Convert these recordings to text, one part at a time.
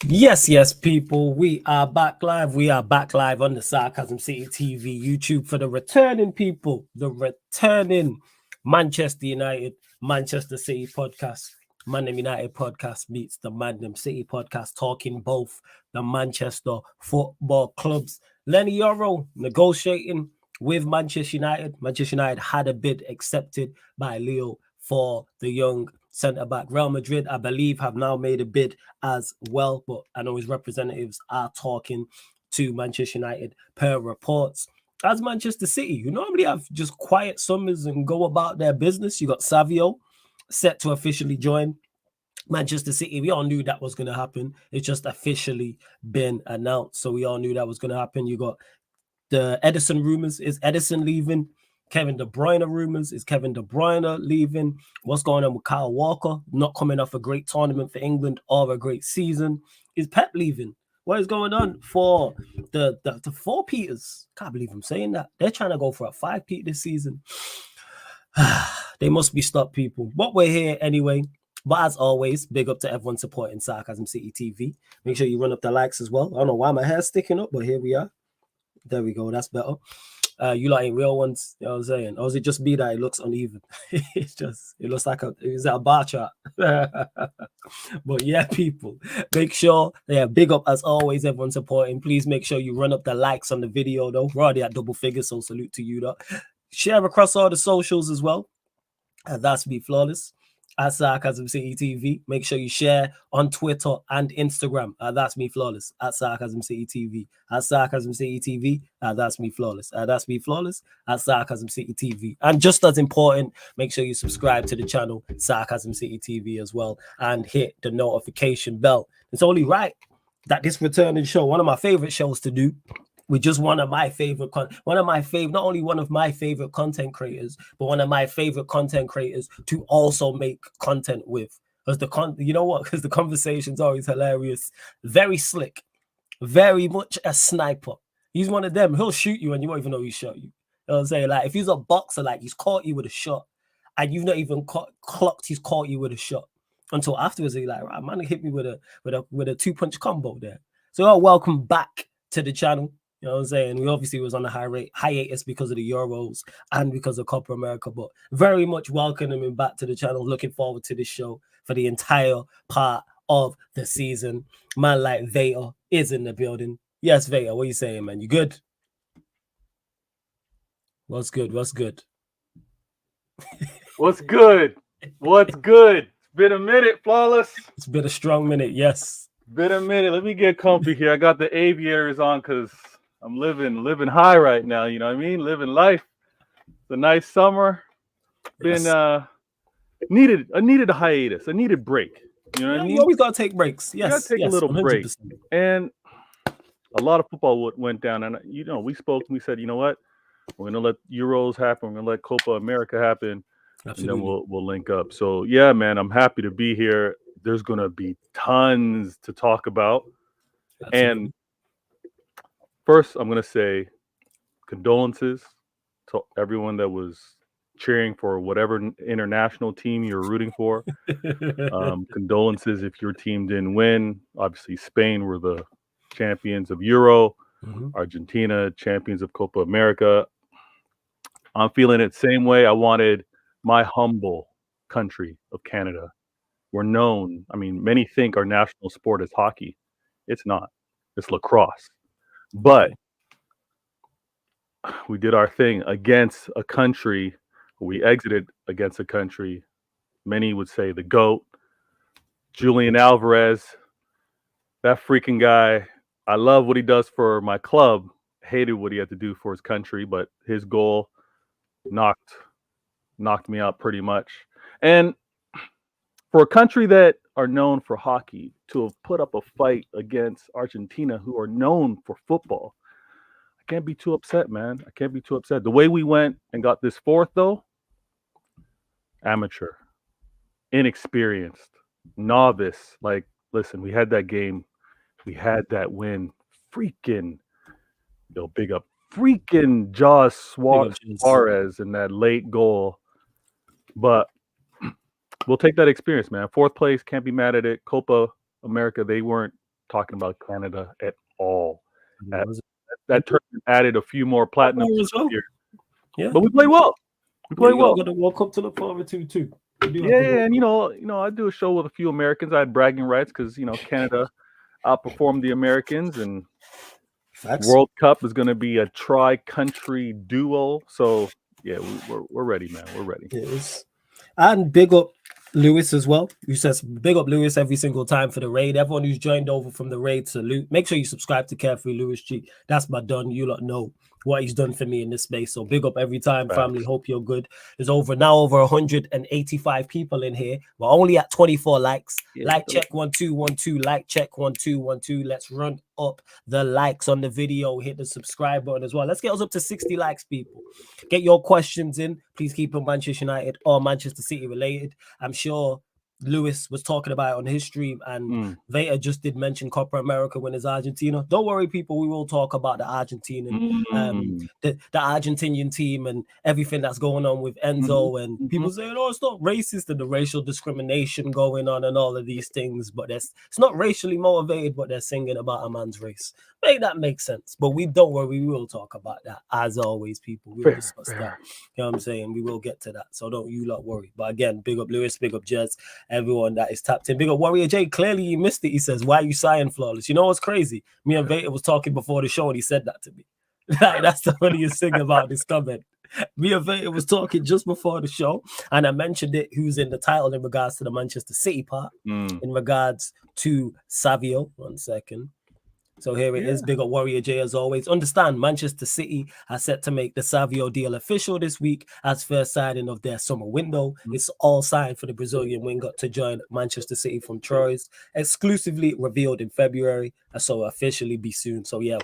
Yes, people. We are back live. We are back live on the Sarcasm City TV YouTube for the returning people, the returning Manchester United, Manchester City podcast. Man Them United podcast meets the Man Them City podcast, talking both the Manchester football clubs. Leny Yoro negotiating with Manchester United. Manchester United had a bid accepted by Leo for the young centre back. Real Madrid, I believe, have now made a bid as well, but I know his representatives are talking to Manchester United per reports. As Manchester City, who normally have just quiet summers and go about their business, you got Savio set to officially join Manchester City. We all knew that was going to happen. It's just officially been announced. So we all knew that was going to happen. You got the Edison rumors. Is Edison leaving? Kevin De Bruyne rumors. Is Kevin De Bruyne leaving? What's going on with Kyle Walker? Not coming off a great tournament for England or a great season. Is Pep leaving? What is going on for the four Peters? Can't believe I'm saying that. They're trying to go for a 5-peat this season. They must be stopped, people. But we're here anyway. But as always, big up to everyone supporting Sarcasm City TV. Make sure you run up the likes as well. I don't know why my hair's sticking up, but here we are. There we go. That's better. You like ain't real ones, you know what I'm saying? Or is it just me that it looks uneven? It looks like a bar chart. But yeah, people, make sure, big up as always, everyone supporting. Please make sure you run up the likes on the video, though. We're already at double figures, so salute to you, though. Share across all the socials as well. That's me, Flawless. At Sarcasm City TV. Make sure you share on Twitter and Instagram. That's me, Flawless. At Sarcasm City TV. At Sarcasm City TV. That's me, Flawless. That's me, Flawless. At Sarcasm City TV. And just as important, make sure you subscribe to the channel, Sarcasm City TV as well, and hit the notification bell. It's only right that this returning show, one of my favorite shows to do, with just not only one of my favorite content creators, but one of my favorite content creators to also make content with. Because because the conversation's always hilarious, very slick, very much a sniper. He's one of them. He'll shoot you and you won't even know he shot you. You know what I'm saying? Like if he's a boxer, like he's caught you with a shot, and you've not even clocked he's caught you with a shot until afterwards. He's like, right, man, hit me with a 2-punch combo there. So welcome back to the channel. You know what I'm saying? We obviously was on a hiatus because of the Euros and because of Copa America, but very much welcoming him back to the channel. Looking forward to this show for the entire part of the season. Man like Vader is in the building. Yes, Vader, what are you saying, man? You good? What's good? What's good? What's good? It's been a minute, Flawless. It's been a strong minute, yes. Been a minute. Let me get comfy here. I got the aviators on because I'm living high right now. You know what I mean? Living life. It's a nice summer. Been needed a hiatus. I needed break. You know what I mean? You always gotta take breaks. Yes, you gotta take a little 100%. Break. And a lot of football went down. And we spoke and we said, you know what? We're gonna let Euros happen. We're gonna let Copa America happen. Absolutely. And then we'll link up. So yeah, man, I'm happy to be here. There's gonna be tons to talk about. Absolutely. And first, I'm going to say condolences to everyone that was cheering for whatever international team you're rooting for. Condolences if your team didn't win. Obviously, Spain were the champions of Euro. Mm-hmm. Argentina, champions of Copa America. I'm feeling it the same way. I wanted my humble country of Canada. We're known. I mean, many think our national sport is hockey. It's not. It's lacrosse. But we did our thing against a country. We exited against a country. Many would say the GOAT, Julian Alvarez. That freaking guy. I love what he does for my club. Hated what he had to do for his country, but his goal knocked me out pretty much. And for a country that are known for hockey to have put up a fight against Argentina, who are known for football, I can't be too upset, man. I can't be too upset. The way we went and got this fourth, though, amateur, inexperienced, novice. Like, listen, we had that game. We had that win. Freaking, big up. Freaking Jaws Suarez in that late goal. But we'll take that experience, man. Fourth place, can't be mad at it. Copa America, they weren't talking about Canada at all. That That tournament added a few more platinum well. here. Yeah, but we played well. We played well. Got the World Cup to look forward to too. Yeah, and I do a show with a few Americans. I had bragging rights because Canada outperformed the Americans, and World Cup is going to be a tri-country duo. So yeah, we're ready, man. We're ready. It is. And big up Lewis as well, who says big up Lewis every single time for the raid. Everyone who's joined over from the raid, salute. Make sure you subscribe to Carefree Lewis G. That's my done. You lot know what he's done for me in this space. So big up every time, family. Hope you're good. There's over 185 people in here. We're only at 24 likes. Like check 1 2 1 2. Like check 1 2 1 2. Let's run up the likes on the video. Hit the subscribe button as well. Let's get us up to 60 likes, people. Get your questions in. Please keep them Manchester United or Manchester City related. I'm sure Lewis was talking about it on his stream, and Veta just did mention Copa America when it's Argentina. Don't worry, people. We will talk about the Argentinian, the Argentinian team and everything that's going on with Enzo. And people say, "Oh, it's not racist," and the racial discrimination going on and all of these things. But it's not racially motivated. But they're singing about a man's race. Make that make sense. But we don't worry. We will talk about that as always, people. We will discuss that. You know what I'm saying? We will get to that. So don't you lot worry. But again, big up Lewis, big up Jez. Everyone that is tapped in. Big up Warrior J. Clearly you missed it. He says, why are you sighing, Flawless? You know what's crazy? Me and Veta was talking before the show and he said that to me. That's the funniest thing about this comment. Me and Veta was talking just before the show and I mentioned it, who's in the title in regards to the Manchester City part, in regards to Savio. 1 second. So here it is. Big up Warrior J as always. Understand, Manchester City are set to make the Savio deal official this week as first signing of their summer window. It's all signed for the Brazilian winger to join Manchester City from Troyes, exclusively revealed in February, so officially be soon. So yeah,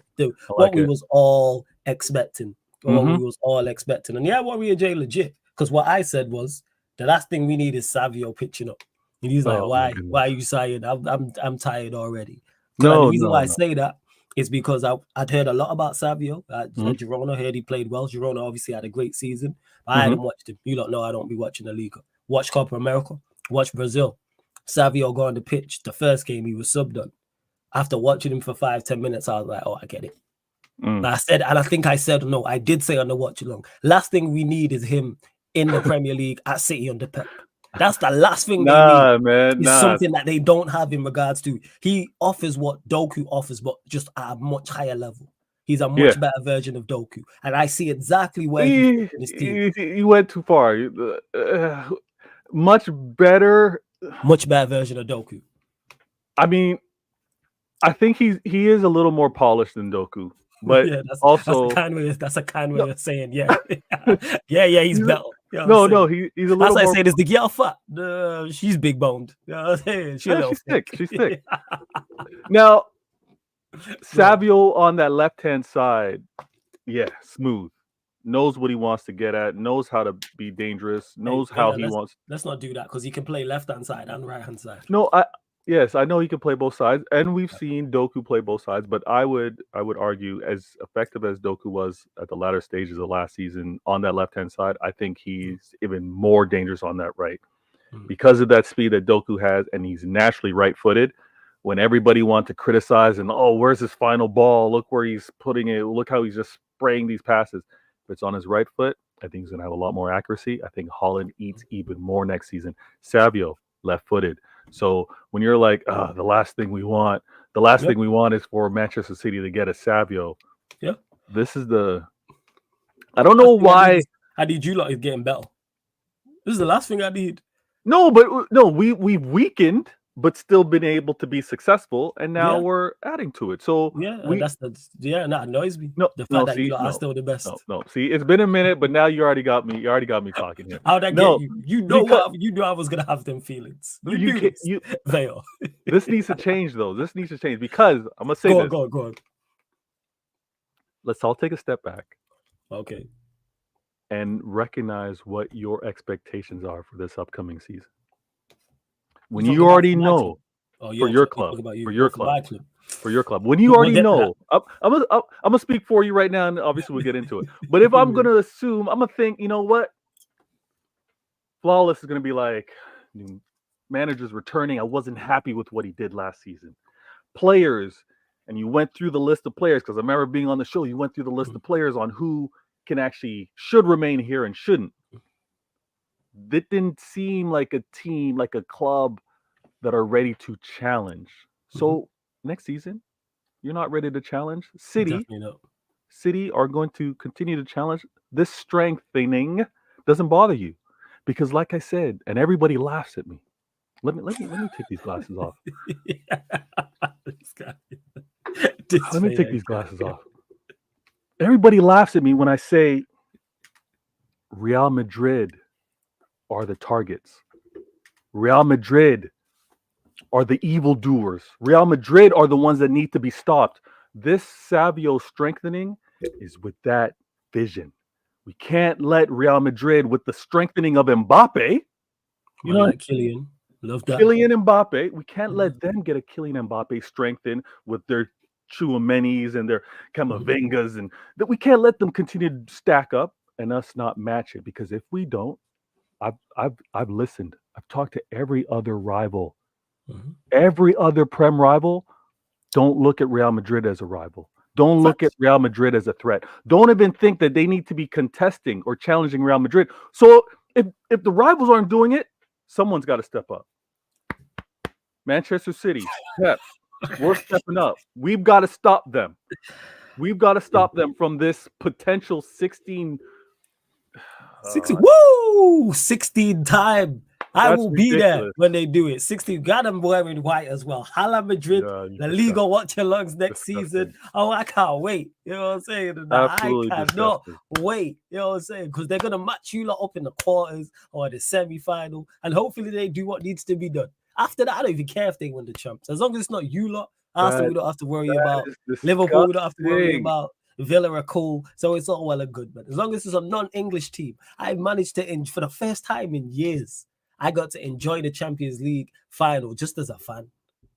what we was all expecting. What we was all expecting. And yeah, Warrior J legit. Because what I said was the last thing we need is Savio pitching up. And he's like, why are you sighing? I'm tired already. The reason why I say that is because I'd heard a lot about Savio. Girona, heard he played well. Girona obviously had a great season. I hadn't watched him. You don't know I don't be watching the Liga. Watch Copa America. Watch Brazil. Savio go on the pitch. The first game he was subbed on. After watching him for 5-10 minutes, I was like, oh, I get it. I said, and I think I said, no, I did say on the watch along. Last thing we need is him in the Premier League at City under Pep. That's the last thing they need. Man, it's something that they don't have in regards to. He offers what Doku offers, but just at a much higher level. He's a much better version of Doku. And I see exactly where he went too far. Much better version of Doku. I mean, I think he is a little more polished than Doku. But that's a kind way of saying, yeah, he's better. You know he's a little. As I say, this the girl fat. She's big boned. You know what I'm saying? She's thick. She's thick. Now, Savio on that left-hand side, smooth. Knows what he wants to get at. Knows how to be dangerous. Knows how he wants. Let's not do that because he can play left-hand side and right-hand side. No, Yes, I know he can play both sides, and we've seen Doku play both sides. But I would argue, as effective as Doku was at the latter stages of last season on that left-hand side, I think he's even more dangerous on that right because of that speed that Doku has, and he's naturally right-footed. When everybody wants to criticize and where's his final ball? Look where he's putting it. Look how he's just spraying these passes. If it's on his right foot, I think he's going to have a lot more accuracy. I think Holland eats even more next season. Savio, left-footed. So when you're like, the last thing we want is for Manchester City to get a Savio. Yeah. This is I don't know why. I need you lot is getting better. This is the last thing I need. No, but we've weakened, but still been able to be successable, and now we're adding to it. So that annoys me. The fact that you are still the best. No. See, it's been a minute, but now you already got me talking here. How'd I get you? You know I was gonna have them feelings. Veil. This needs to change though. This needs to change because I'm gonna say this. Go on. Let's all take a step back. Okay. And recognize what your expectations are for this upcoming season. When you already know for your club. When you already know, I'm gonna speak for you right now, and obviously we'll get into it. But if I'm gonna assume, I'm gonna think, you know what? Flawless is gonna be like, manager's returning. I wasn't happy with what he did last season. players and you went through the list of players, because I remember being on the show, you went through the list of players on who should remain here and shouldn't. That didn't seem like a team, like a club that are ready to challenge. So next season, you're not ready to challenge. City are going to continue to challenge. This strengthening doesn't bother you, because like I said, and everybody laughs at me. Let me take these glasses off. Let me take these glasses off. Everybody laughs at me when I say Real Madrid are the targets. Real Madrid are the evildoers. Real Madrid are the ones that need to be stopped. This Savio strengthening is with that vision. We can't let Real Madrid, with the strengthening of Mbappe, like Kylian, love that. Kylian Mbappe, we can't let them get a Kylian Mbappe strengthened with their Chouamenis and their Camavingas, and that we can't let them continue to stack up and us not match it. Because if we don't, I've listened. I've talked to every other rival. Every other Prem rival. Don't look at Real Madrid as a rival. Don't look at Real Madrid as a threat. Don't even think that they need to be contesting or challenging Real Madrid. So if the rivals aren't doing it, someone's got to step up. Manchester City, Pep, we're stepping up. We've got to stop them. We've got to stop them from this potential 16 time. I will be there when they do it. 16, got them wearing white as well. Hala Madrid, the Liga watch alongs next season. Oh, I can't wait. You know what I'm saying? Absolutely I cannot wait. You know what I'm saying? Because they're going to match you lot up in the quarters or the semi-final. And hopefully they do what needs to be done. After that, I don't even care if they win the champs. As long as it's not you lot, Arsenal we don't have to worry about. Liverpool we don't have to worry about. Villa are cool, so it's all well and good. But as long as it's a non-English team, I managed to, for the first time in years, I got to enjoy the Champions League final just as a fan.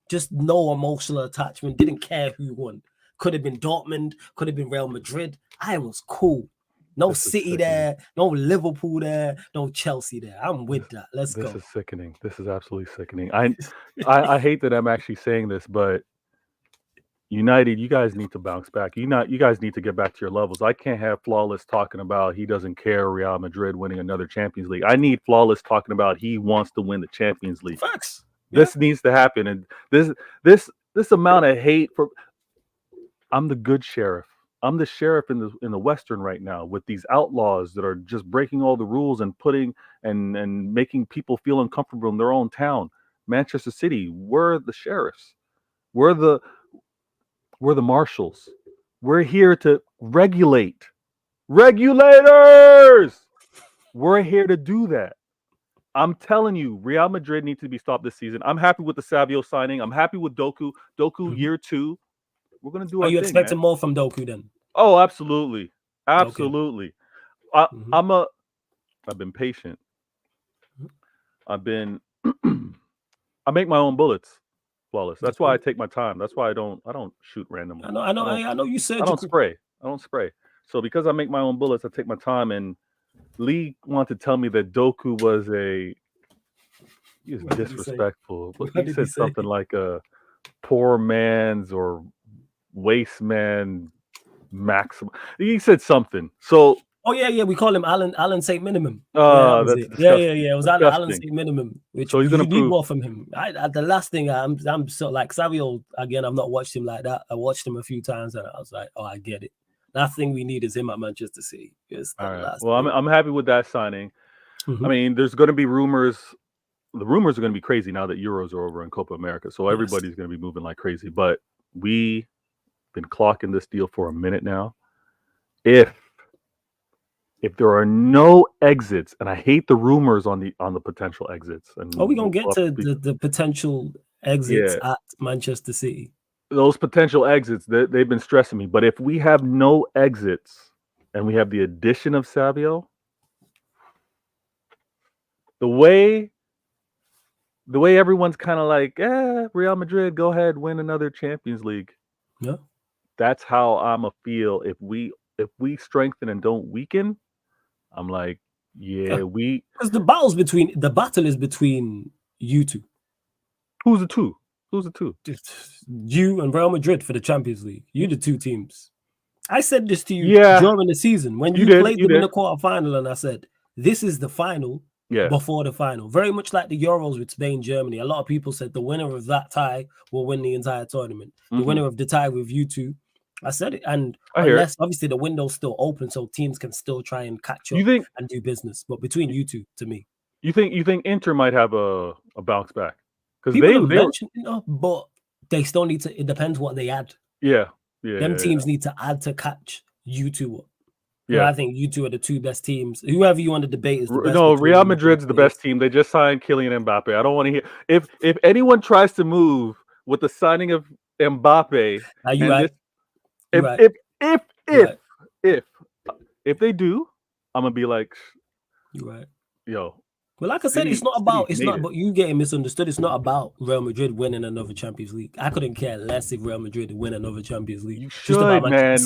Just no emotional attachment. Didn't care who won. Could have been Dortmund. Could have been Real Madrid. I was cool. No City there. No Liverpool there. No Chelsea there. I'm with that. Let's go. This is sickening. This is absolutely sickening. I hate that I'm actually saying this, but United, you guys need to bounce back. You guys need to get back to your levels. I can't have Flawless talking about he doesn't care Real Madrid winning another Champions League. I need Flawless talking about he wants to win the Champions League. Facts. This needs to happen. And this amount of hate for, I'm the good sheriff. I'm the sheriff in the Western right now with these outlaws that are just breaking all the rules and putting and making people feel uncomfortable in their own town. Manchester City, we're the sheriffs. We're the marshals. We're here to regulate. Regulators! We're here to do that. I'm telling you, Real Madrid needs to be stopped this season. I'm happy with the Savio signing. I'm happy with Doku. Year 2. We're going to do our thing. Are you expecting more from Doku then? Oh, absolutely. Absolutely. Okay. I've been patient. I make my own bullets. Flawless. That's why I take my time. That's why I don't shoot randomly. I know you said I don't spray. So because I make my own bullets, I take my time. And Lee wanted to tell me that Doku was disrespectful. He said something like a poor man's or waste man maximum. He said something. So we call him Alan St. Minimum. That's it was Alan St. Minimum. Which so he's gonna need more from him. The last thing I'm so like Savio again. I've not watched him like that. I watched him a few times and I was like, oh, I get it. Last thing we need is him at Manchester City. All right. Well, I'm happy with that signing. I mean, there's going to be rumors. The rumors are going to be crazy now that Euros are over in Copa America. So everybody's going to be moving like crazy. But we've been clocking this deal for a minute now. If there are no exits, and I hate the rumors on the potential exits. And we're going to get to the potential exits at Manchester City. Those potential exits, they've been stressing me. But if we have no exits and we have the addition of Savio, the way everyone's kind of like, Real Madrid, go ahead, win another Champions League. Yeah. That's how I'm a feel. If we strengthen and don't weaken, I'm like, because the battle is between you two. Who's the two? Who's the two? You and Real Madrid for the Champions League. You the two teams. I said this to you during the season when you played them in the quarterfinal, and I said, this is the final before the final. Very much like the Euros with Spain, Germany. A lot of people said the winner of that tie will win the entire tournament. The winner of the tie with you two. I said it. And unless, obviously, the window's still open, so teams can still try and catch up and do business. But between you two, to me. You think Inter might have a bounce back? Because they mentioned, but they still need to, it depends what they add. Yeah. Them teams need to add to catch you two up. Yeah, I think you two are the two best teams. Whoever you want to debate is the best. No, Real Madrid's the best team. They just signed Kylian Mbappe. I don't want to hear if anyone tries to move with the signing of Mbappe. If they do, I'm gonna be like, you're right. Yo. Well, like I said, it's not about you getting misunderstood. It's not about Real Madrid winning another Champions League. I couldn't care less if Real Madrid win another Champions League. You should, man.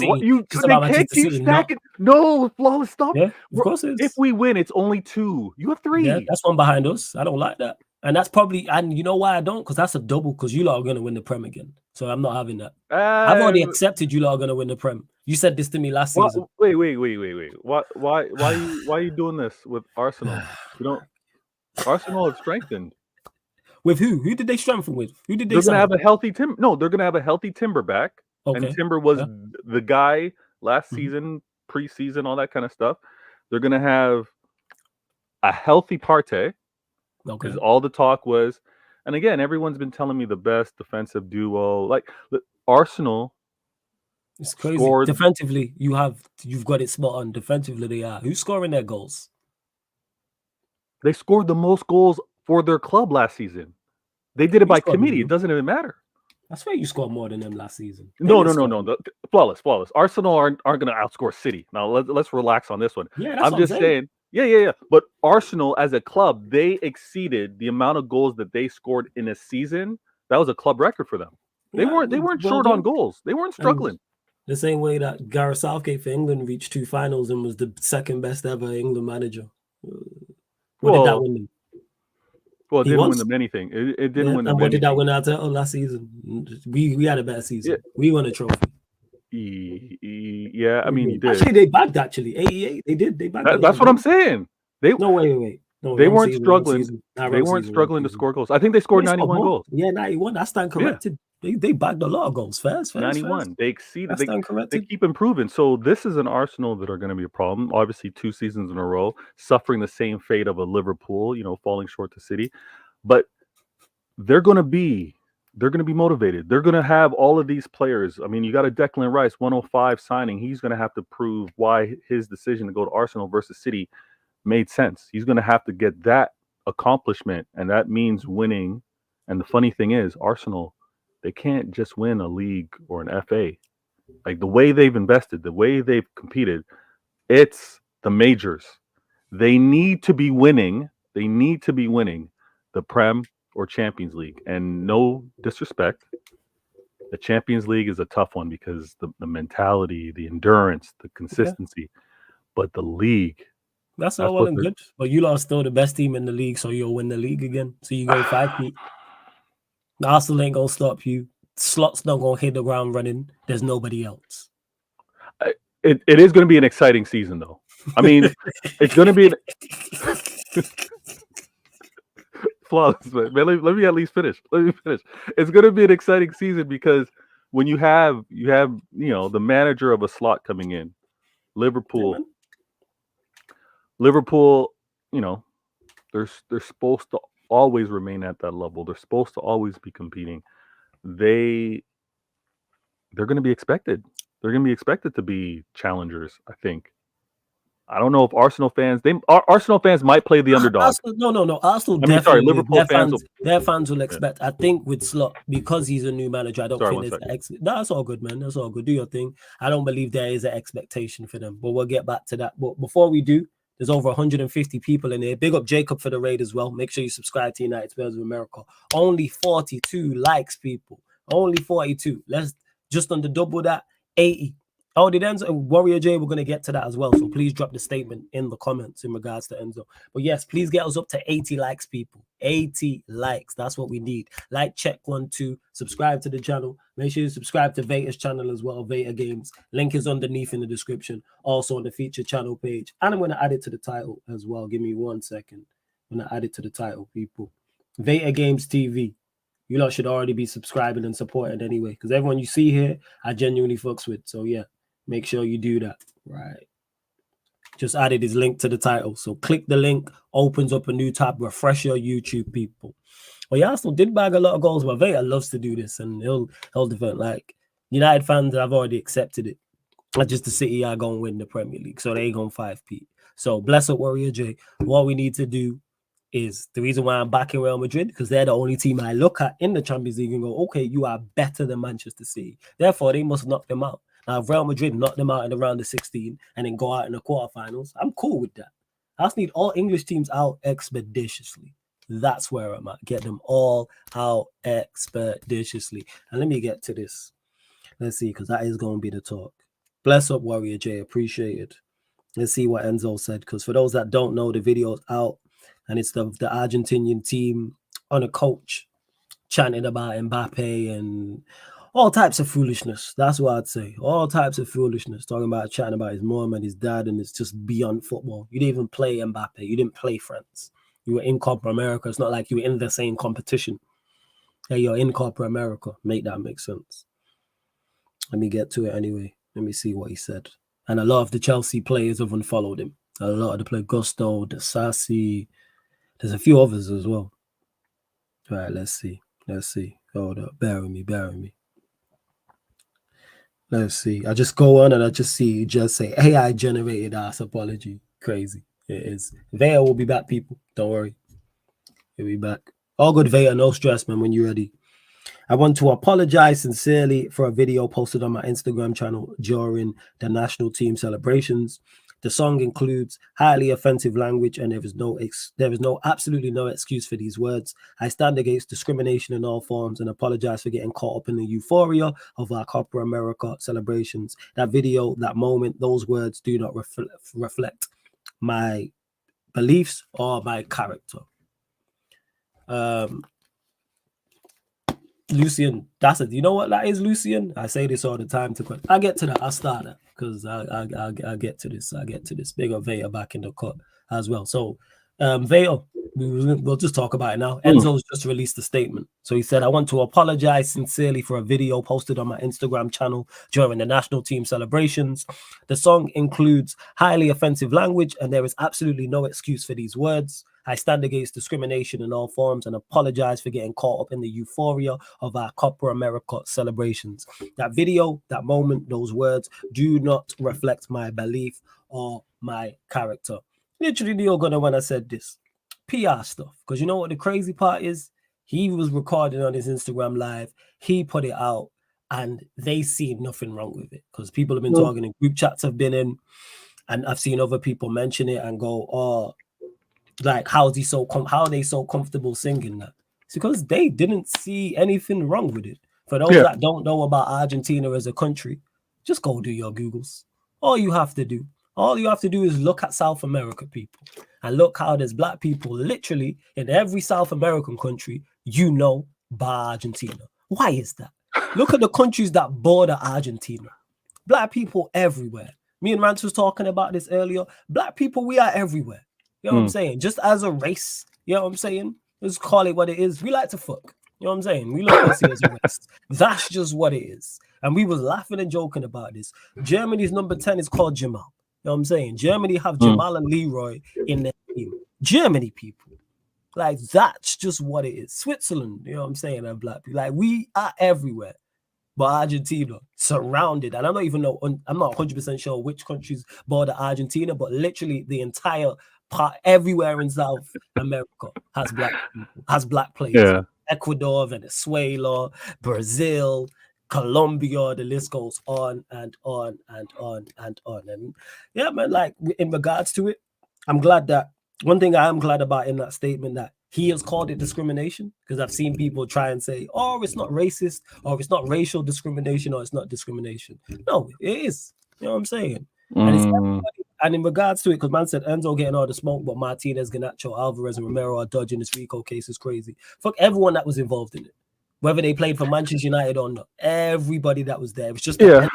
No, Flawless, stop. Yeah, of course it is. If we win, it's only 2. You have 3. Yeah, that's one behind us. I don't like that. And that's probably, and you know why I don't? Because that's a double, because you lot are going to win the Prem again. So I'm not having that. I've already accepted you lot are going to win the Prem. You said this to me last season. Wait. Why are you doing this with Arsenal? Arsenal have strengthened. With who? Who did they strengthen with? Who did they? They're going to have a healthy Timber. No, they're going to have a healthy Timber back. Okay. And Timber was the guy last season, preseason, all that kind of stuff. They're going to have a healthy Partey. Because all the talk was, and again, everyone's been telling me the best defensive duo. Like Arsenal, it's crazy. Defensively, you've got it spot on. Defensively, they are. Who's scoring their goals? They scored the most goals for their club last season. They did it by committee. It doesn't even matter. I swear you scored more than them last season. No. Flawless. Arsenal aren't going to outscore City. Now let's relax on this one. Yeah, that's what I'm saying. Yeah. But Arsenal as a club, they exceeded the amount of goals that they scored in a season. That was a club record for them. They weren't short on goals. They weren't struggling. The same way that Gareth Southgate for England reached 2 finals and was the second best ever England manager. What did that win them? Well, it didn't win them anything. It didn't win them. And what did that win out last season? We had a better season. Yeah. We won a trophy. Yeah, I mean, you did. Actually, they bagged 88. They did. They bagged. That's what I'm saying. Wait. No, they weren't struggling. They weren't struggling to score goals. I think they scored 91 goals. Yeah, 91. I stand corrected. Yeah. They bagged a lot of goals. Fast. 91. They exceeded. They keep improving. So this is an Arsenal that are going to be a problem. Obviously, 2 seasons in a row, suffering the same fate of a Liverpool, falling short to City. But they're going to be motivated. They're going to have all of these players. I mean, you got a Declan Rice, 105 signing. He's going to have to prove why his decision to go to Arsenal versus City made sense. He's going to have to get that accomplishment, and that means winning. And the funny thing is, Arsenal, they can't just win a league or an FA. Like the way they've invested, the way they've competed, it's the majors. They need to be winning. They need to be winning the Prem or Champions League. And no disrespect, the Champions League is a tough one because the mentality, the endurance, the consistency. But the league, that's all well and good. But you lot are still the best team in the league, so you'll win the league again. So you go 5 feet. Arsenal ain't gonna stop you. Slot's not gonna hit the ground running. There's nobody else. It is going to be an exciting season, though. I mean, it's going to be flawless. But let me at least finish. It's going to be an exciting season because when you have the manager of a slot coming in, Liverpool, they're supposed to always remain at that level. They're supposed to always be competing. They're going to be expected. They're going to be expected to be challengers, I think. I don't know if Arsenal fans might play the underdog. No. Arsenal definitely. Liverpool their fans will expect. I think with Slot, because he's a new manager, I don't think there's no, that's all good, man. That's all good. Do your thing. I don't believe there is an expectation for them, but we'll get back to that. But before we do, there's over 150 people in here. Big up Jacob for the raid as well. Make sure you subscribe to United Spurs of America. Only 42 likes, people. Only 42. Let's just under double that. 80. Oh, did Enzo Warrior J? We're gonna get to that as well. So please drop the statement in the comments in regards to Enzo. But yes, please get us up to 80 likes, people. 80 likes. That's what we need. Like, check 1, 2. Subscribe to the channel. Make sure you subscribe to Veta's channel as well. Veta Games. Link is underneath in the description. Also on the feature channel page. And I'm gonna add it to the title as well. Give me 1 second. I'm gonna add it to the title, people. Veta Games TV. You lot should already be subscribing and supporting anyway, because everyone you see here, I genuinely fucks with. So yeah. Make sure you do that. Right. Just added his link to the title. So click the link, opens up a new tab, refresh your YouTube, people. Well, yeah, Arsenal did bag a lot of goals, but Veta loves to do this, and he'll defend. Like United fans, I've already accepted it. Just the City are going to win the Premier League, so they ain't going 5p. So bless up Warrior J. What we need to do is the reason why I'm backing Real Madrid, because they're the only team I look at in the Champions League and go, okay, you are better than Manchester City. Therefore, they must knock them out. Now, if Real Madrid knock them out in the round of 16 and then go out in the quarterfinals, I'm cool with that. I just need all English teams out expeditiously. That's where I'm at. Get them all out expeditiously. And let me get to this. Let's see, because that is going to be the talk. Bless up, Warrior J. Appreciate it. Let's see what Enzo said, because for those that don't know, the video's out, and it's the Argentinian team on a coach chanting about Mbappe and all types of foolishness. That's what I'd say. All types of foolishness. Chatting about his mom and his dad, and it's just beyond football. You didn't even play Mbappe. You didn't play France. You were in Copa America. It's not like you were in the same competition. Yeah, you're in Copa America. Make that make sense. Let me get to it anyway. Let me see what he said. And a lot of the Chelsea players have unfollowed him. A lot of the players, Gusto, Desassi. There's a few others as well. All right, let's see. Hold up. Bear with me. Let's see. I just go on and I just see you just say AI generated ass apology. Crazy. It is. Veta will be back, people. Don't worry. He'll be back. All good, Veta. No stress, man, when you're ready. I want to apologize sincerely for a video posted on my Instagram channel during the national team celebrations. The song includes highly offensive language, and there is absolutely no excuse for these words. I stand against discrimination in all forms and apologize for getting caught up in the euphoria of our Copa America celebrations. That video, that moment, those words do not reflect my beliefs or my character. Lucian, that's it. You know what that is, Lucian? I say this all the time to I get to that. I'll start that because I get to this. Big up Veta back in the cut as well. So Veta, we'll just talk about it now. Enzo's just released a statement. So he said, I want to apologize sincerely for a video posted on my Instagram channel during the national team celebrations. The song includes highly offensive language, and there is absolutely no excuse for these words. I stand against discrimination in all forms and apologize for getting caught up in the euphoria of our Copa America celebrations. That video, that moment, those words do not reflect my belief or my character. Literally, you're gonna when I said this PR stuff, because you know what the crazy part is? He was recording on his Instagram live. He put it out, and they see nothing wrong with it because people have been talking in group chats have been in, and I've seen other people mention it and go, "Oh, like how are they so comfortable singing that?" It's because they didn't see anything wrong with it. For those that don't know about Argentina as a country, just go do your Googles. All you have to do is look at South America, people, and look how there's black people literally in every South American country, by Argentina. Why is that? Look at the countries that border Argentina. Black people everywhere. Me and Rance was talking about this earlier. Black people, we are everywhere. You know what I'm saying? Just as a race, you know what I'm saying? Let's call it what it is. We like to fuck. You know what I'm saying? We love pussy as a race. That's just what it is. And we was laughing and joking about this. Germany's number 10 is called Jamal. You know what I'm saying? Germany have Jamal and Leroy in their team. Germany, people. Like, that's just what it is. Switzerland, you know what I'm saying? And black people. Like, we are everywhere. But Argentina, surrounded. And I'm not 100% sure which countries border Argentina, but literally the entire part, everywhere in South America has black people, has black players. Yeah. Ecuador, Venezuela, Brazil, Colombia, the list goes on and on and on and on. And yeah, man, like in regards to it, I'm glad that one thing I am glad about in that statement that he has called it discrimination, because I've seen people try and say, oh, it's not racist, or it's not racial discrimination, or it's not discrimination. No, it is. You know what I'm saying? And it's and in regards to it, because man said Enzo getting all the smoke, but Martinez, Garnacho, Alvarez, and Romero are dodging this Rico case is crazy. Fuck everyone that was involved in it, whether they played for Manchester United or not. Everybody that was there. It was just that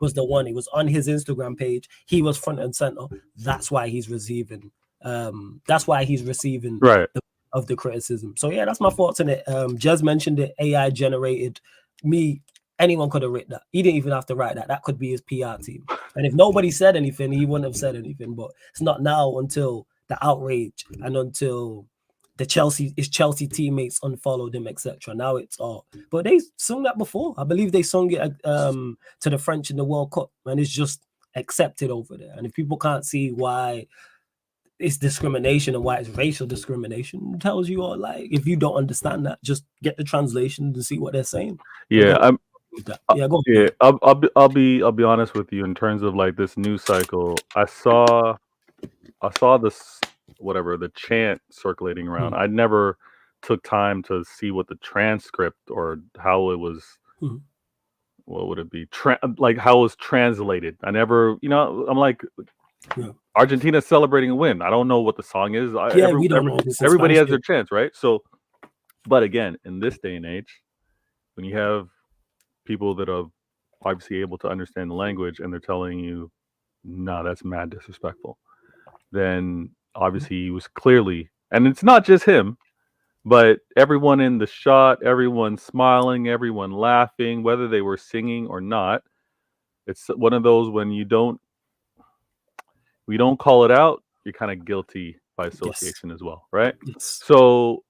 was the one. He was on his Instagram page. He was front and center. That's why he's receiving. That's why he's receiving of the criticism. So yeah, that's my thoughts on it. Jez mentioned it. AI generated. Anyone could have written that. He didn't even have to write that. That could be his PR team. And if nobody said anything, he wouldn't have said anything. But it's not now until the outrage and until his Chelsea teammates unfollowed him, etc. Now it's all. But they sung that before. I believe they sung it to the French in the World Cup, and it's just accepted over there. And if people can't see why it's discrimination and why it's racial discrimination, it tells you all, like, if you don't understand that, just get the translation to see what they're saying. Yeah, go yeah. I'll be honest with you in terms of like this news cycle. I saw this the chant circulating around. I never took time to see what the transcript or how it was. What would it be? Like how it was translated. I never, I'm like, Argentina celebrating a win. I don't know what the song is. We don't know. Everybody has their chance, right? So, but again, in this day and age, when you have people that are obviously able to understand the language and they're telling you, no, that's mad disrespectful, then obviously he was clearly, and it's not just him, but everyone in the shot, everyone smiling, everyone laughing, whether they were singing or not. It's one of those when we don't call it out, you're kind of guilty by association as well, right? So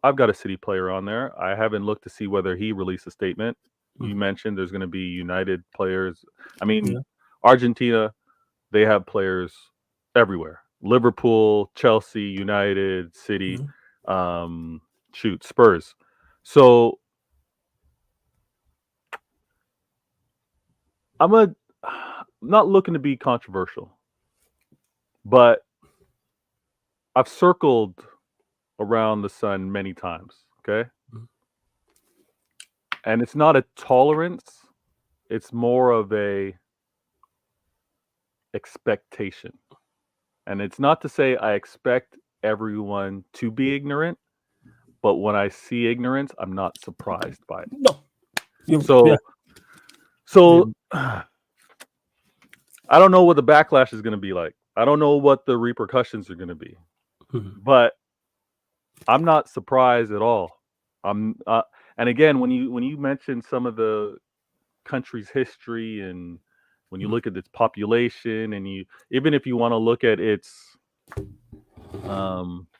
I've got a City player on there. I haven't looked to see whether he released a statement. You mentioned there's going to be United players. I mean, Argentina, they have players everywhere. Liverpool, Chelsea, United, City, Spurs. So I'm not looking to be controversial, but I've circled around the sun many times, okay? And it's not a tolerance, it's more of a expectation. And it's not to say I expect everyone to be ignorant, but when I see ignorance, I'm not surprised by it. No. So I don't know what the backlash is going to be like. I don't know what the repercussions are going to be. But I'm not surprised at all. And again, when you mention some of the country's history and when you look at its population and even if you want to look at its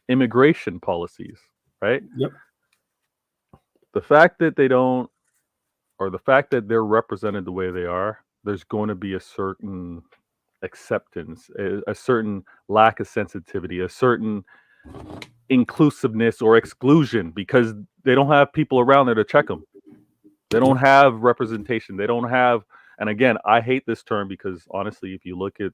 immigration policies, right? Yep. The fact that they don't, or the fact that they're represented the way they are, there's going to be a certain acceptance, a certain lack of sensitivity, a certain inclusiveness or exclusion because they don't have people around there to check them. They don't have representation. They don't have, and again, I hate this term because honestly, if you look at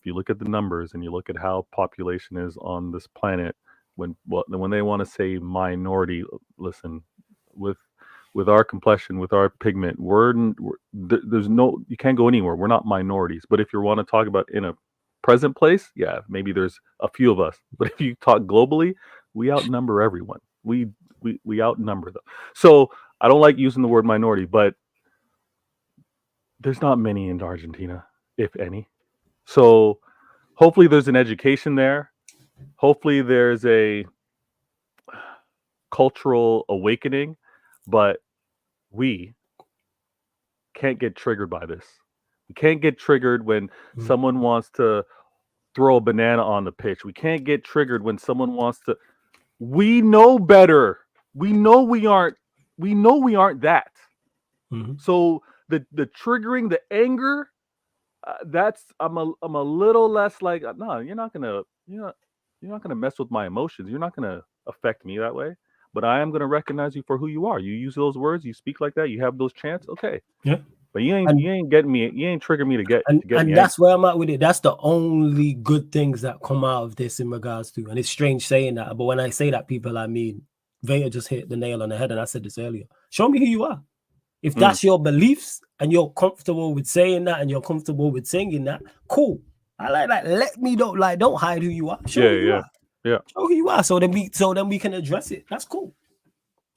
the numbers and you look at how population is on this planet, when they want to say minority, listen, with our complexion, with our pigment, there's no, you can't go anywhere. We're not minorities. But if you want to talk about in a present place, yeah, maybe there's a few of us. But if you talk globally, we outnumber everyone. We outnumber them. So I don't like using the word minority, but there's not many in Argentina, if any. So hopefully there's an education there. Hopefully there's a cultural awakening, but we can't get triggered by this. We can't get triggered when someone wants to throw a banana on the pitch. We can't get triggered when someone wants to. We know better. We know we aren't that. So the triggering, the anger, I'm a little less like, no, you're not gonna mess with my emotions. You're not gonna affect me that way. But I am gonna recognize you for who you are. You use those words, you speak like that, you have those chants, okay. Yeah. But you ain't getting me. You ain't triggering me to get. And that's where I'm at with it. That's the only good things that come out of this in regards to. And it's strange saying that, but when I say that, people, I mean, Vega just hit the nail on the head, and I said this earlier. Show me who you are. If that's your beliefs and you're comfortable with saying that and you're comfortable with singing that, cool. I like that. Let me don't hide who you are. Show who you are. Yeah. Show who you are. So then we can address it. That's cool.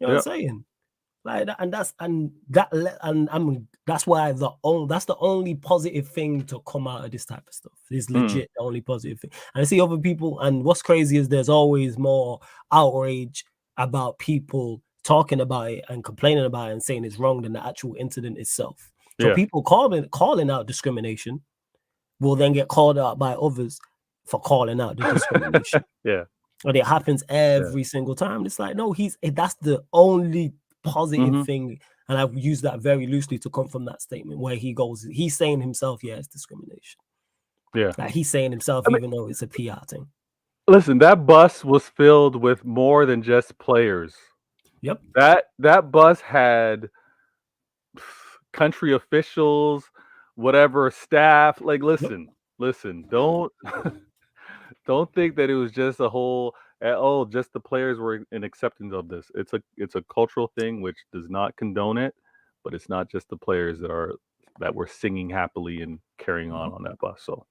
You know what I'm saying? Like that, and that's why that's the only positive thing to come out of this type of stuff. It's legit the only positive thing. And I see other people, and what's crazy is there's always more outrage about people talking about it and complaining about it and saying it's wrong than the actual incident itself. So people calling out discrimination will then get called out by others for calling out the discrimination. And it happens every single time. It's like, no, that's the only positive thing, and I've used that very loosely to come from that statement where he's saying himself, it's discrimination. Like he's saying himself, even though it's a PR thing. Listen, that bus was filled with more than just players. Yep. That bus had country officials, whatever staff. Like, listen, don't don't think that it was just a whole just the players were in acceptance of this. It's a cultural thing which does not condone it, but it's not just the players that were singing happily and carrying on that bus. So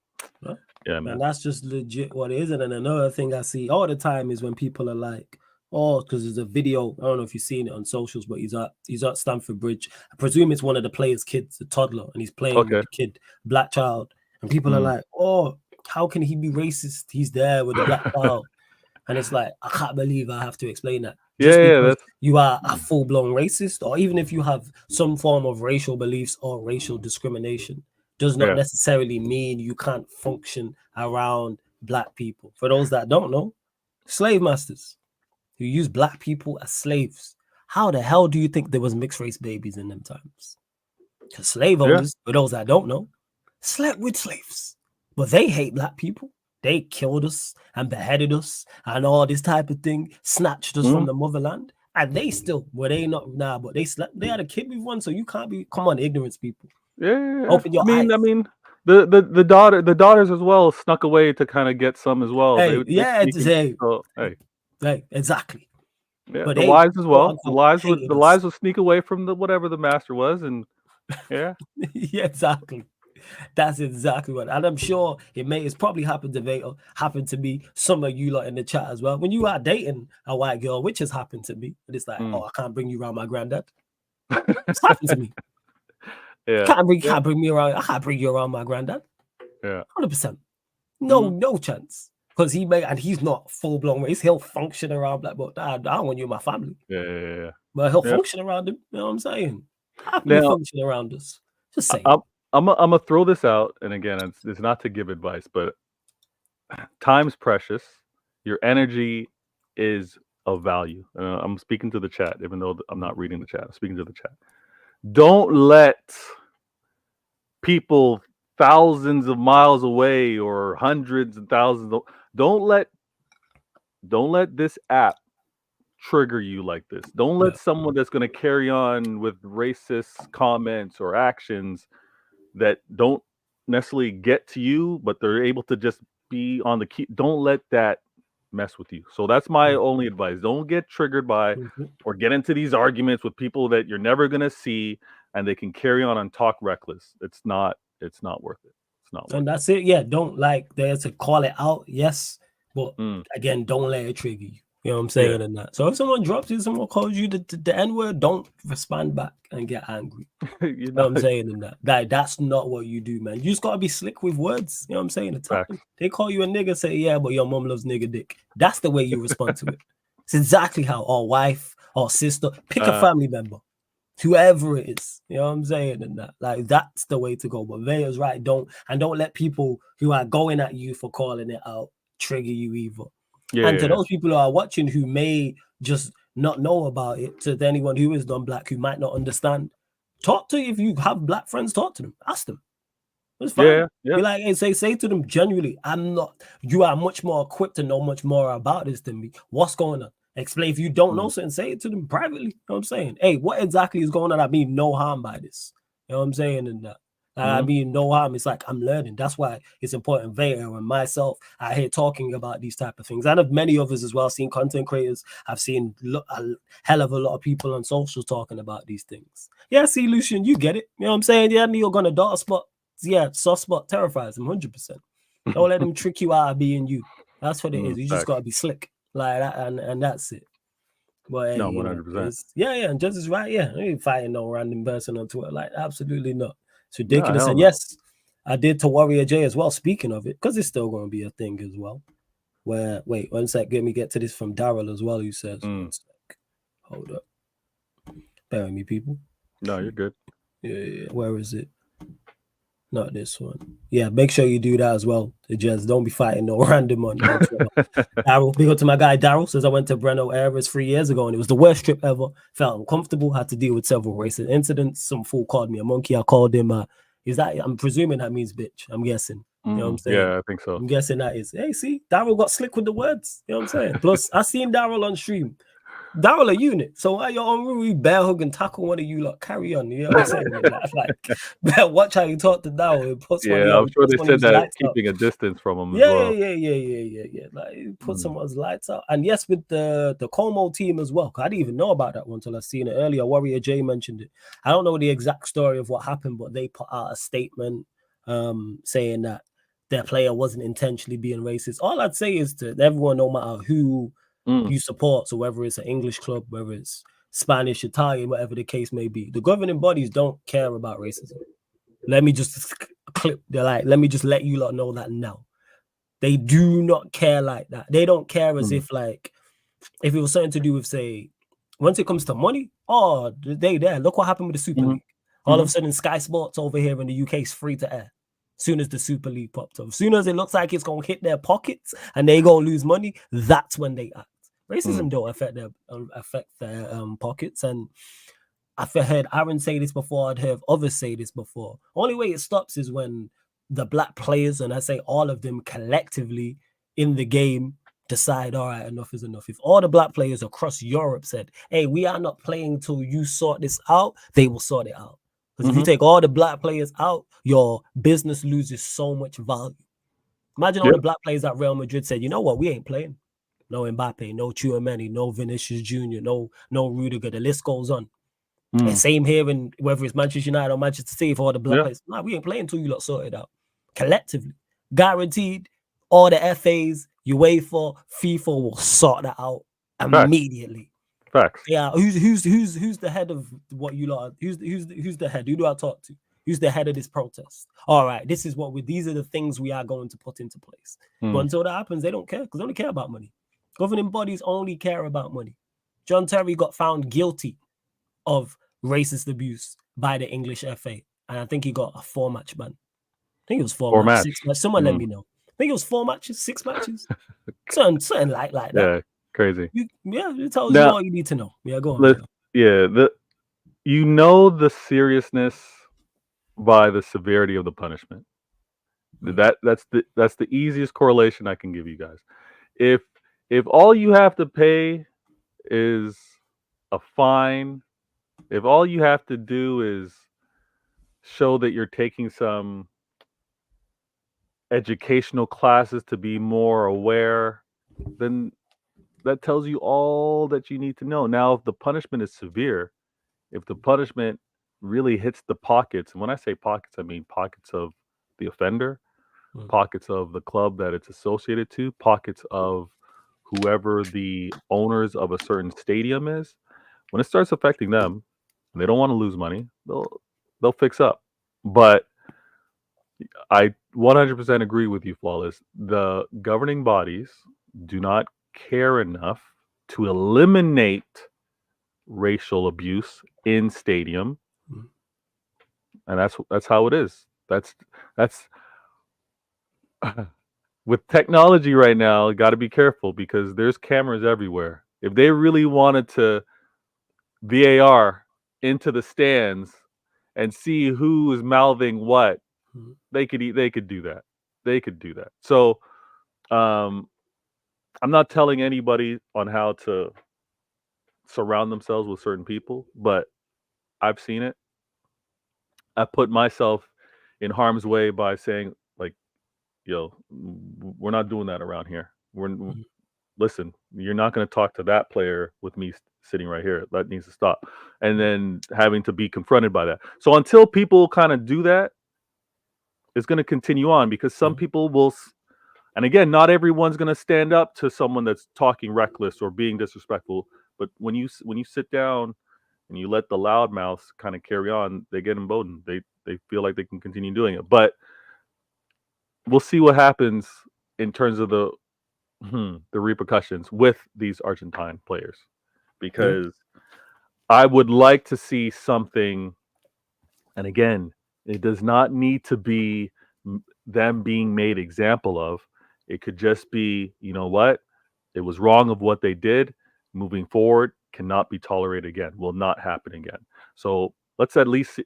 yeah, man. And that's just legit what it is. And then another thing I see all the time is when people are like, because there's a video, I don't know if you've seen it on socials, but he's at Stamford Bridge. I presume it's one of the players' kids, a toddler, and he's playing with the kid, black child. And people are like, how can he be racist? He's there with a black child. And it's like, I can't believe I have to explain that. Just because you are a full-blown racist, or even if you have some form of racial beliefs or racial discrimination, does not necessarily mean you can't function around black people. For those that don't know, slave masters who use black people as slaves. How the hell do you think there was mixed race babies in them times? Because slave owners, for those that don't know, slept with slaves. But they hate black people. They killed us and beheaded us and all this type of thing, snatched us from the motherland. And they still, but they slept. They had a kid with one, so you can't be, come on, ignorance people. Open your eyes. I mean, the daughters as well snuck away to kind of get some as well. Exactly. Yeah, but the wives as well. The wives would sneak away from whatever the master was, and exactly. That's exactly what, and I'm sure it's probably happened to me, some of you lot in the chat as well. When you are dating a white girl, which has happened to me, and it's like, I can't bring you around my granddad. It's happened to me. Can't bring me around. I can't bring you around my granddad. 100%. No chance. Because he's not full blown race. He'll function around black, but I don't want you in my family. But he'll function around him. You know what I'm saying? How can he function around us? Just saying. I'm gonna throw this out, and again, it's not to give advice, but time's precious. Your energy is of value. I'm speaking to the chat, even though I'm not reading the chat. I'm speaking to the chat. Don't let people thousands of miles away or hundreds and thousands don't let this app trigger you like this. Don't let someone that's going to carry on with racist comments or actions that don't necessarily get to you, but they're able to just be on the key. Don't let that mess with you. So that's my only advice. Don't get triggered by or get into these arguments with people that you're never going to see, and they can carry on and talk reckless. It's not worth it. It's not worth and that's it. Yeah, don't there's to call it out, yes, but again, don't let it trigger you. You know what I'm saying? And that. So if someone drops you, someone calls you the N-word, don't respond back and get angry. You know what I'm saying? And that that's not what you do, man. You just gotta be slick with words. You know what I'm saying? They call you a nigga, say, yeah, but your mom loves nigga dick. That's the way you respond to it. It's exactly how our wife or sister, pick a family member, whoever it is. You know what I'm saying? And that that's the way to go. But Vayo's right. Don't let people who are going at you for calling it out trigger you either. And to those people who are watching who may just not know about it, to anyone who is non-black who might not understand, talk to, if you have black friends, talk to them, ask them. It's fine. Be like, hey, say to them genuinely, you are much more equipped to know much more about this than me. What's going on? Explain. If you don't know something, say it to them privately. You know what I'm saying? Hey, what exactly is going on? I mean no harm by this. You know what I'm saying? And I mean, no harm. It's like I'm learning. That's why it's important. Vader and myself, I hear talking about these type of things. And of many others as well. Seen content creators. I've seen a hell of a lot of people on social talking about these things. Yeah, see, Lucian, you get it. You know what I'm saying? Yeah, you're gonna dot spot. Yeah, soft spot terrifies them 100%. Don't let them trick you out of being you. That's what it is. You just gotta be slick like that, and that's it. But hey, no, you know, 100%. yeah, and just is right. Yeah, I ain't fighting no random person on Twitter. Like, absolutely not. It's No, ridiculous. hell And no. yes, I did to Warrior J as well. Speaking of it, because it's still going to be a thing as well. Where wait, one sec, let me get to this from Daryl as well. Who says, one sec, hold up, bear with me, people. No, you're good. Yeah, where is it? Not this one. Yeah, make sure you do that as well. Just don't be fighting no random on Twitter. Daryl, big up to my guy Daryl. Says I went to Breno Aires 3 years ago and it was the worst trip ever. Felt uncomfortable. Had to deal with several racist incidents. Some fool called me a monkey. I called him. Is that? I'm presuming that means bitch. I'm guessing. You know what I'm saying? Yeah, I think so. I'm guessing that is. Hey, see, Daryl got slick with the words. You know what I'm saying? Plus, I seen Daryl on stream. Daryl a unit. So while you're on, we bear hug and tackle one of you lot. Carry on. You know what I'm saying? Like watch how you talk to Daryl. It puts one. I'm sure they said that keeping out. a distance from him Yeah, as well. Yeah. Like it put someone's lights out. And yes, with the Como team as well. I didn't even know about that one until I seen it earlier. Warrior J mentioned it. I don't know the exact story of what happened, but they put out a statement saying that their player wasn't intentionally being racist. All I'd say is to everyone, no matter who you support, so whether it's an English club, whether it's Spanish, Italian, whatever the case may be, the governing bodies don't care about racism. Let me just let me just let you lot know that now. They do not care like that. They don't care as if like if it was something to do with, say, once it comes to money, oh, they there. Look what happened with the Super League. All of a sudden, Sky Sports over here in the UK is free to air. Soon as the Super League popped up, soon as it looks like it's gonna hit their pockets and they gonna lose money, that's when they act. Racism don't affect their pockets. And I've heard Aaron say this before. I'd heard others say this before. Only way it stops is when the black players, and I say all of them collectively in the game, decide, all right, enough is enough. If all the black players across Europe said, hey, we are not playing till you sort this out, they will sort it out. Because if you take all the black players out, your business loses so much value. Imagine all the black players at Real Madrid said, you know what, we ain't playing. No Mbappe, no Tchouameni, no Vinicius Jr., no Rudiger. The list goes on. And same here in whether it's Manchester United or Manchester City for all the black players. No, we ain't playing until you lot sort it out. Collectively. Guaranteed, all the FAs, UEFA, FIFA will sort that out immediately. Facts. Yeah, who's the head of what you lot? Who's the head? Who do I talk to? Who's the head of this protest? All right, these are the things we are going to put into place. But until that happens, they don't care because they only care about money. Governing bodies only care about money. John Terry got found guilty of racist abuse by the English FA, and I think he got a 4-match ban. I think it was 4 matches, 6 matches. Someone let me know. I think it was 4 matches, 6 matches, something like that. Yeah, crazy. It tells you all you need to know. Yeah, go on. You know the seriousness by the severity of the punishment. That's the easiest correlation I can give you guys. If all you have to pay is a fine, if all you have to do is show that you're taking some educational classes to be more aware, then that tells you all that you need to know. Now, if the punishment is severe, if the punishment really hits the pockets, and when I say pockets, I mean pockets of the offender, pockets of the club that it's associated to, pockets of whoever the owners of a certain stadium is, when it starts affecting them, and they don't want to lose money, they'll fix up. But I 100% agree with you, Flawless. The governing bodies do not care enough to eliminate racial abuse in stadium, and that's how it is. That's with technology right now. Got to be careful because there's cameras everywhere. If they really wanted to VAR into the stands and see who is mouthing what, they could do that. They could do that. So I'm not telling anybody on how to surround themselves with certain people, but I've seen it. I put myself in harm's way by saying like, yo, we're not doing that around here. Listen, you're not going to talk to that player with me sitting right here. That needs to stop. And then having to be confronted by that. So until people kind of do that, it's going to continue on because some people will. And again, not everyone's going to stand up to someone that's talking reckless or being disrespectful. But when you sit down and you let the loudmouths kind of carry on, they get emboldened. They feel like they can continue doing it. But we'll see what happens in terms of the repercussions with these Argentine players, because I would like to see something. And again, it does not need to be them being made example of. It could just be, you know what? It was wrong of what they did. Moving forward, cannot be tolerated again. Will not happen again. So let's at least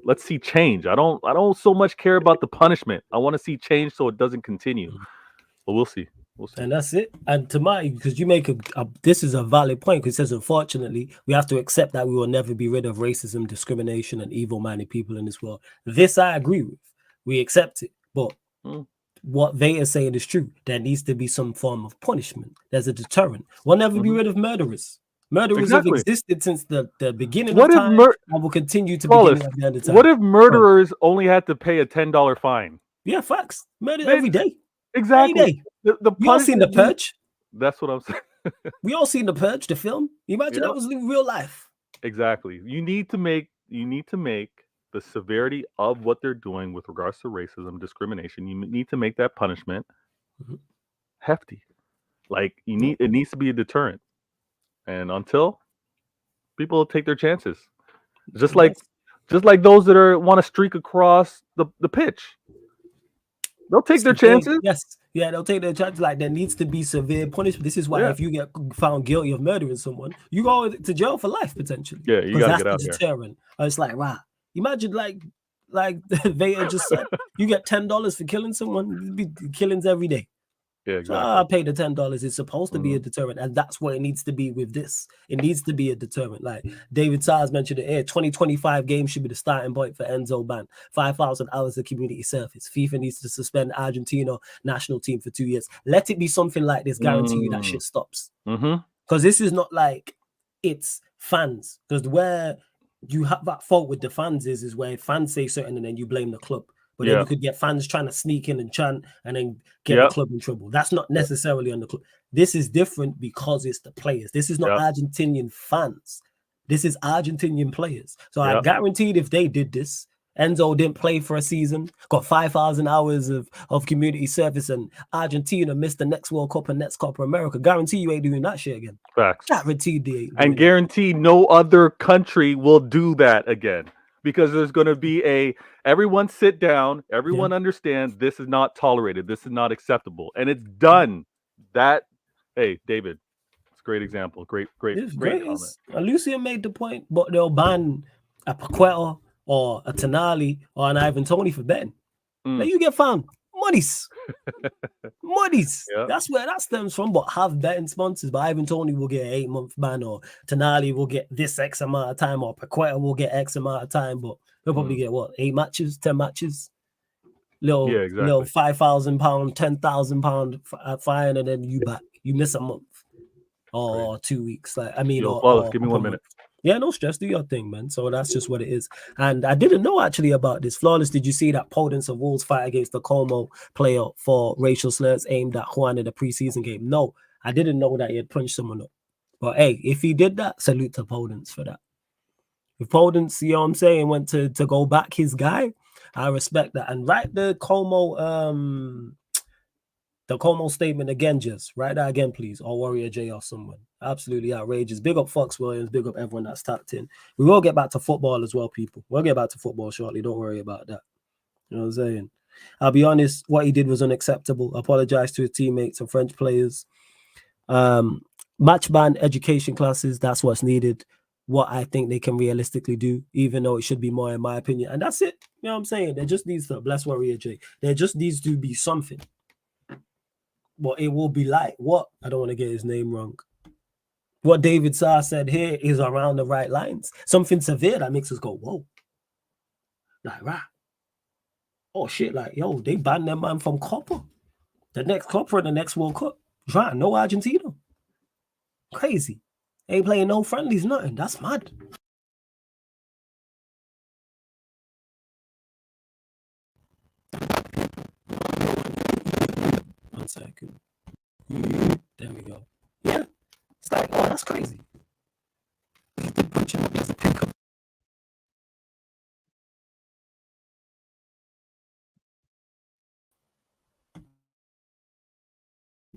let's see change. I don't so much care about the punishment. I want to see change so it doesn't continue. But we'll see. We'll see. And that's it. And to my, because you make this is a valid point, because it says, unfortunately, we have to accept that we will never be rid of racism, discrimination, and evil-minded people in this world. This I agree with. We accept it. But what they are saying is true. There needs to be some form of punishment. There's a deterrent. We'll never be rid of murderers. Murderers have existed since the beginning of time and will continue to begin at the end of time. What if murderers only had to pay a $10 fine? Yeah, facts. Murder every day. Exactly. Every day. We all seen The Purge. That's what I'm saying. We all seen The Purge, the film. Imagine that was in real life. Exactly. You need to make the severity of what they're doing with regards to racism, discrimination. You need to make that punishment hefty. Like it needs to be a deterrent. And until people take their chances, just like those that want to streak across the pitch, they'll take their chances. Yes, yeah, they'll take their chances. Like there needs to be severe punishment. This is why if you get found guilty of murdering someone, you go to jail for life potentially. Yeah, you gotta get out there. Deterrent. It's like, wow. Imagine like Vader just said, you get $10 for killing someone. Be killings every day. Yeah, exactly. So I pay the $10. It's supposed to be a deterrent, and that's what it needs to be with this. It needs to be a deterrent. Like David Sars mentioned it here, 2025 games should be the starting point for Enzo ban. 5,000 hours of community service. FIFA needs to suspend Argentina national team for 2 years. Let it be something like this. Guarantee you that shit stops. Because this is not like it's fans. Because where you have that fault with the fans is where fans say something and then you blame the club. But then you could get fans trying to sneak in and chant and then get the club in trouble. That's not necessarily on the club. This is different because it's the players. This is not Argentinian fans. This is Argentinian players. So I guaranteed if they did this, Enzo didn't play for a season, got 5,000 hours of community service, and Argentina missed the next World Cup and next Copa America. Guarantee you ain't doing that shit again. Facts. Guaranteed they ain't doing and guarantee no other country will do that again. Because there's going to be everyone sit down, everyone understands this is not tolerated, this is not acceptable, and it's done. Hey, David, it's a great example, great comment. Lucia made the point, but they'll ban a Paqueta or a Tonali or an Ivan Toney for betting. Then you get found. Monies. That's where that stems from. But have betting sponsors. But Ivan Toney will get an 8-month ban, or Tonali will get this X amount of time, or Paqueta will get X amount of time. But he'll probably get 8 matches, 10 matches, little £5,000, £10,000 fine, and then you back. You miss a month or 2 weeks. Like give me 1 minute. Yeah, no stress. Do your thing, man. So that's just what it is. And I didn't know actually about this. Flawless, did you see that Podence of Wolves fight against the Como player for racial slurs aimed at Juan in the preseason game? No, I didn't know that he had punched someone up. But hey, if he did that, salute to Podence for that. If Podence, you know what I'm saying, went to go back his guy, I respect that. And write the Como statement again, just write that again, please, or Warrior J or someone. Absolutely outrageous. Big up Fox Williams, big up everyone that's tapped in. We will get back to football as well, people. We'll get back to football shortly. Don't worry about that. You know what I'm saying? I'll be honest, what he did was unacceptable. Apologize to his teammates and French players. Match ban education classes, that's what's needed. What I think they can realistically do, even though it should be more, in my opinion. And that's it. You know what I'm saying? There just needs to, bless Warrior J, there just needs to be something. But it will be like what? I don't want to get his name wrong. What David Saar said here is around the right lines. Something severe that makes us go, whoa. Like, rah. oh shit, like, yo, they banned them man from Copa. The next Copa and the next World Cup. Right, no Argentina. Crazy. Ain't playing no friendlies, nothing. That's mad. One second. There we go. Yeah. It's like, oh, that's crazy.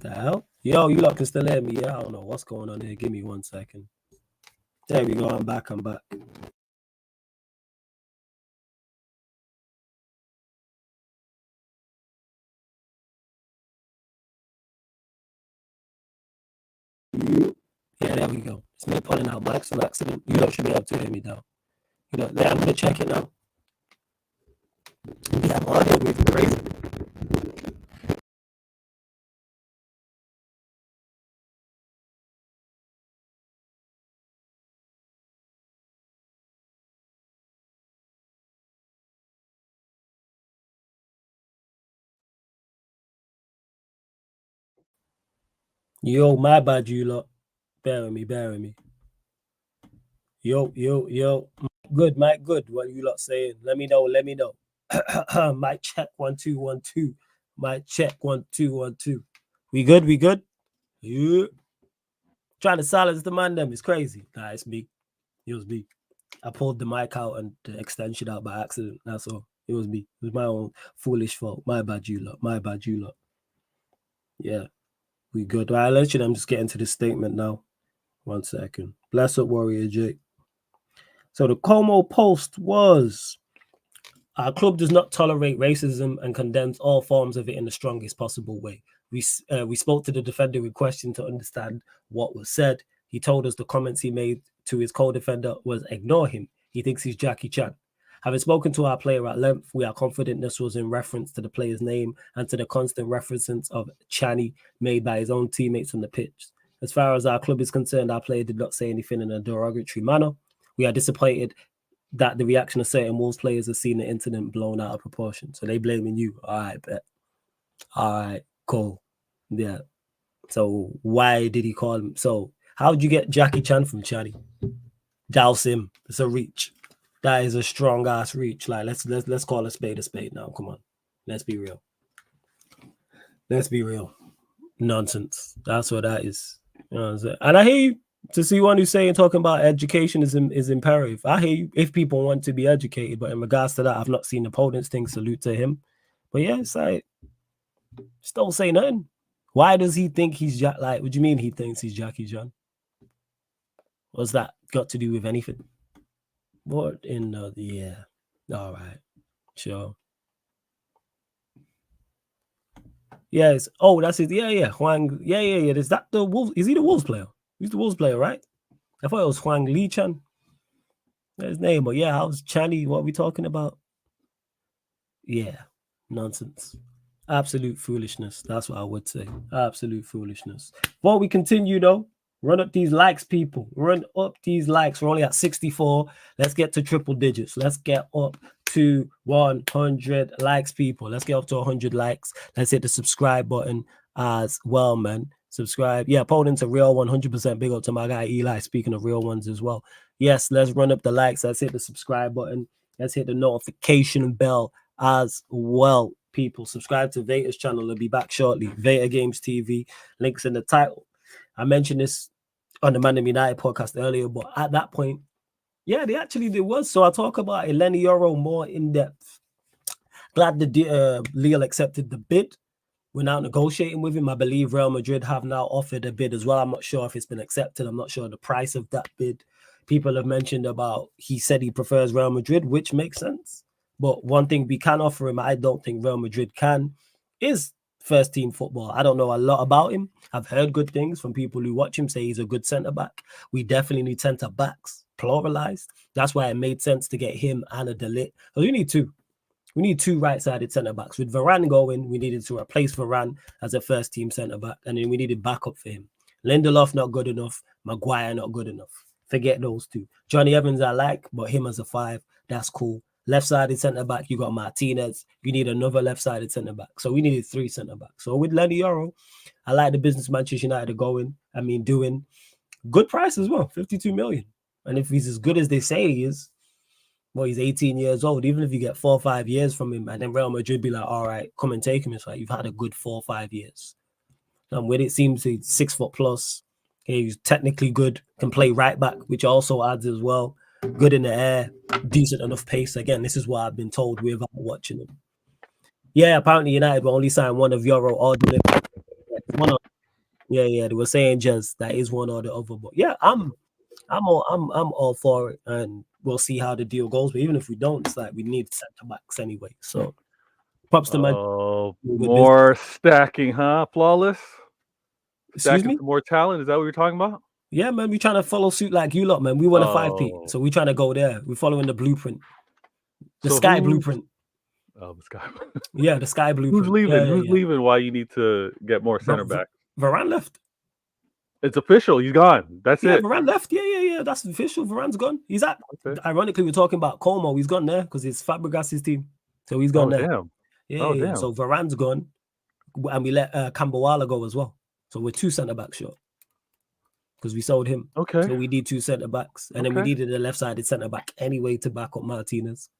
The hell? Yo, you lot can still hear me. Yeah, I don't know what's going on here. Give me 1 second. There we go. I'm back. Yeah, there we go. It's me pulling out mics on accident. You lot should be able to hear me now. You know, I'm gonna check it now. Yeah, my audio moving crazy. Yo, my bad, you lot. Bear with me. Yo. Good, Mike, good. What you lot saying? Let me know. Mic check 1 2 1 2. Mic check 1 2 1 2. We good? Yeah. Trying to silence the man, them is crazy. Nah, it's me. It was me. I pulled the mic out and the extension out by accident. That's all. It was me. It was my own foolish fault. My bad, you lot. Yeah, we good. All right, let you know. I'm just getting to the statement now. 1 second. Bless up, Warrior Jake. So the Como post was, our club does not tolerate racism and condemns all forms of it in the strongest possible way. We spoke to the defender in question to understand what was said. He told us the comments he made to his co-defender was ignore him. He thinks he's Jackie Chan. Having spoken to our player at length, we are confident this was in reference to the player's name and to the constant references of Channy made by his own teammates on the pitch. As far as our club is concerned, our player did not say anything in a derogatory manner. We are disappointed that the reaction of certain Wolves players has seen the incident blown out of proportion. So they blaming you. All right, bet. All right, cool. Yeah. So why did he call him? So how would you get Jackie Chan from Channy? Douse him. It's a reach. That is a strong ass reach. Like let's call a spade now. Come on. Let's be real. Nonsense. That's what that is. You know what I'm saying? And I hear you. To see one who's saying talking about education is imperative. I hear you if people want to be educated, but in regards to that, I've not seen opponents thing. Salute to him. But yeah, it's like, just don't say nothing. Why does he think he's like? What do you mean he thinks he's Jackie Chan? What's that got to do with anything? What in the yeah? All right, sure. Yes. Oh, that's it. Yeah. Huang. Yeah. Is that the Wolves? Is he the Wolves player? He's the Wolves player, right? I thought it was Huang Li Chan. That's his name, but yeah, how's Channy? What are we talking about? Yeah, nonsense. Absolute foolishness. That's what I would say. Absolute foolishness. Before we continue, though, run up these likes, people. Run up these likes. We're only at 64. Let's get to triple digits. Let's get up to 100 likes, people. Let's get up to 100 likes. Let's hit the subscribe button as well, man. Subscribe. Yeah, opponent's a real 100% big up to my guy Eli. Speaking of real ones as well. Yes, let's run up the likes. Let's hit the subscribe button. Let's hit the notification bell as well, people. Subscribe to Veta's channel. It'll be back shortly. Veta Games TV. Links in the title. I mentioned this on the Man of United podcast earlier, but at that point, yeah, there was. So I'll talk about Leny Yoro more in depth. Glad the Lille accepted the bid. We're now negotiating with him. I believe Real Madrid have now offered a bid as well. I'm not sure if it's been accepted. I'm not sure the price of that bid. People have mentioned about, he said he prefers Real Madrid, which makes sense. But one thing we can offer him, I don't think Real Madrid can, is first team football. I don't know a lot about him. I've heard good things from people who watch him, say he's a good centre back. We definitely need centre backs, pluralized. That's why it made sense to get him and a De Ligt. Because we need two. We need two right-sided centre-backs. With Varane going, we needed to replace Varane as a first-team centre-back, and then we needed backup for him. Lindelof, not good enough. Maguire, not good enough. Forget those two. Johnny Evans, I like, but him as a 5, that's cool. Left-sided centre-back, you got Martinez. You need another left-sided centre-back. So we needed 3 centre-backs. So with Leny Yoro, I like the business Manchester United are doing. Good price as well, 52 million. And if he's as good as they say he is, well, he's 18 years old. Even if you get 4 or 5 years from him, and then Real Madrid be like, all right, come and take him. It's like, you've had a good 4 or 5 years. And when it seems he's 6 foot plus, he's technically good, can play right back, which also adds as well. Good in the air, decent enough pace. Again, this is what I've been told without watching him. Yeah, apparently United will only sign one of Yoro or deliver. Yeah, they were saying just that is one or the other. But yeah, I'm all for it, and we'll see how the deal goes. But even if we don't, it's like we need centre backs anyway. So props to man. More stacking, huh? Flawless. Excuse stacking me? some more talent. Is that what you're talking about? Yeah, man. We trying to follow suit like you lot, man. We want a 5P, so we trying to go there. We're following the blueprint, the Sky blueprint. Oh, the Sky. Yeah, the Sky blueprint. Who's leaving? Yeah, Who's leaving? Why you need to get more center back? Varane left. It's official. He's gone. That's it. Varane left. Yeah. That's official. Varane's gone. He's at. Okay. Ironically, we're talking about Como. He's gone there because it's Fabregas's team, so he's gone there. Damn. Yeah. Damn. So Varane's gone, and we let Kambawala go as well. So we're 2 centre backs short because we sold him. Okay. So we need 2 centre backs, and then we needed a left-sided centre back anyway to back up Martinez.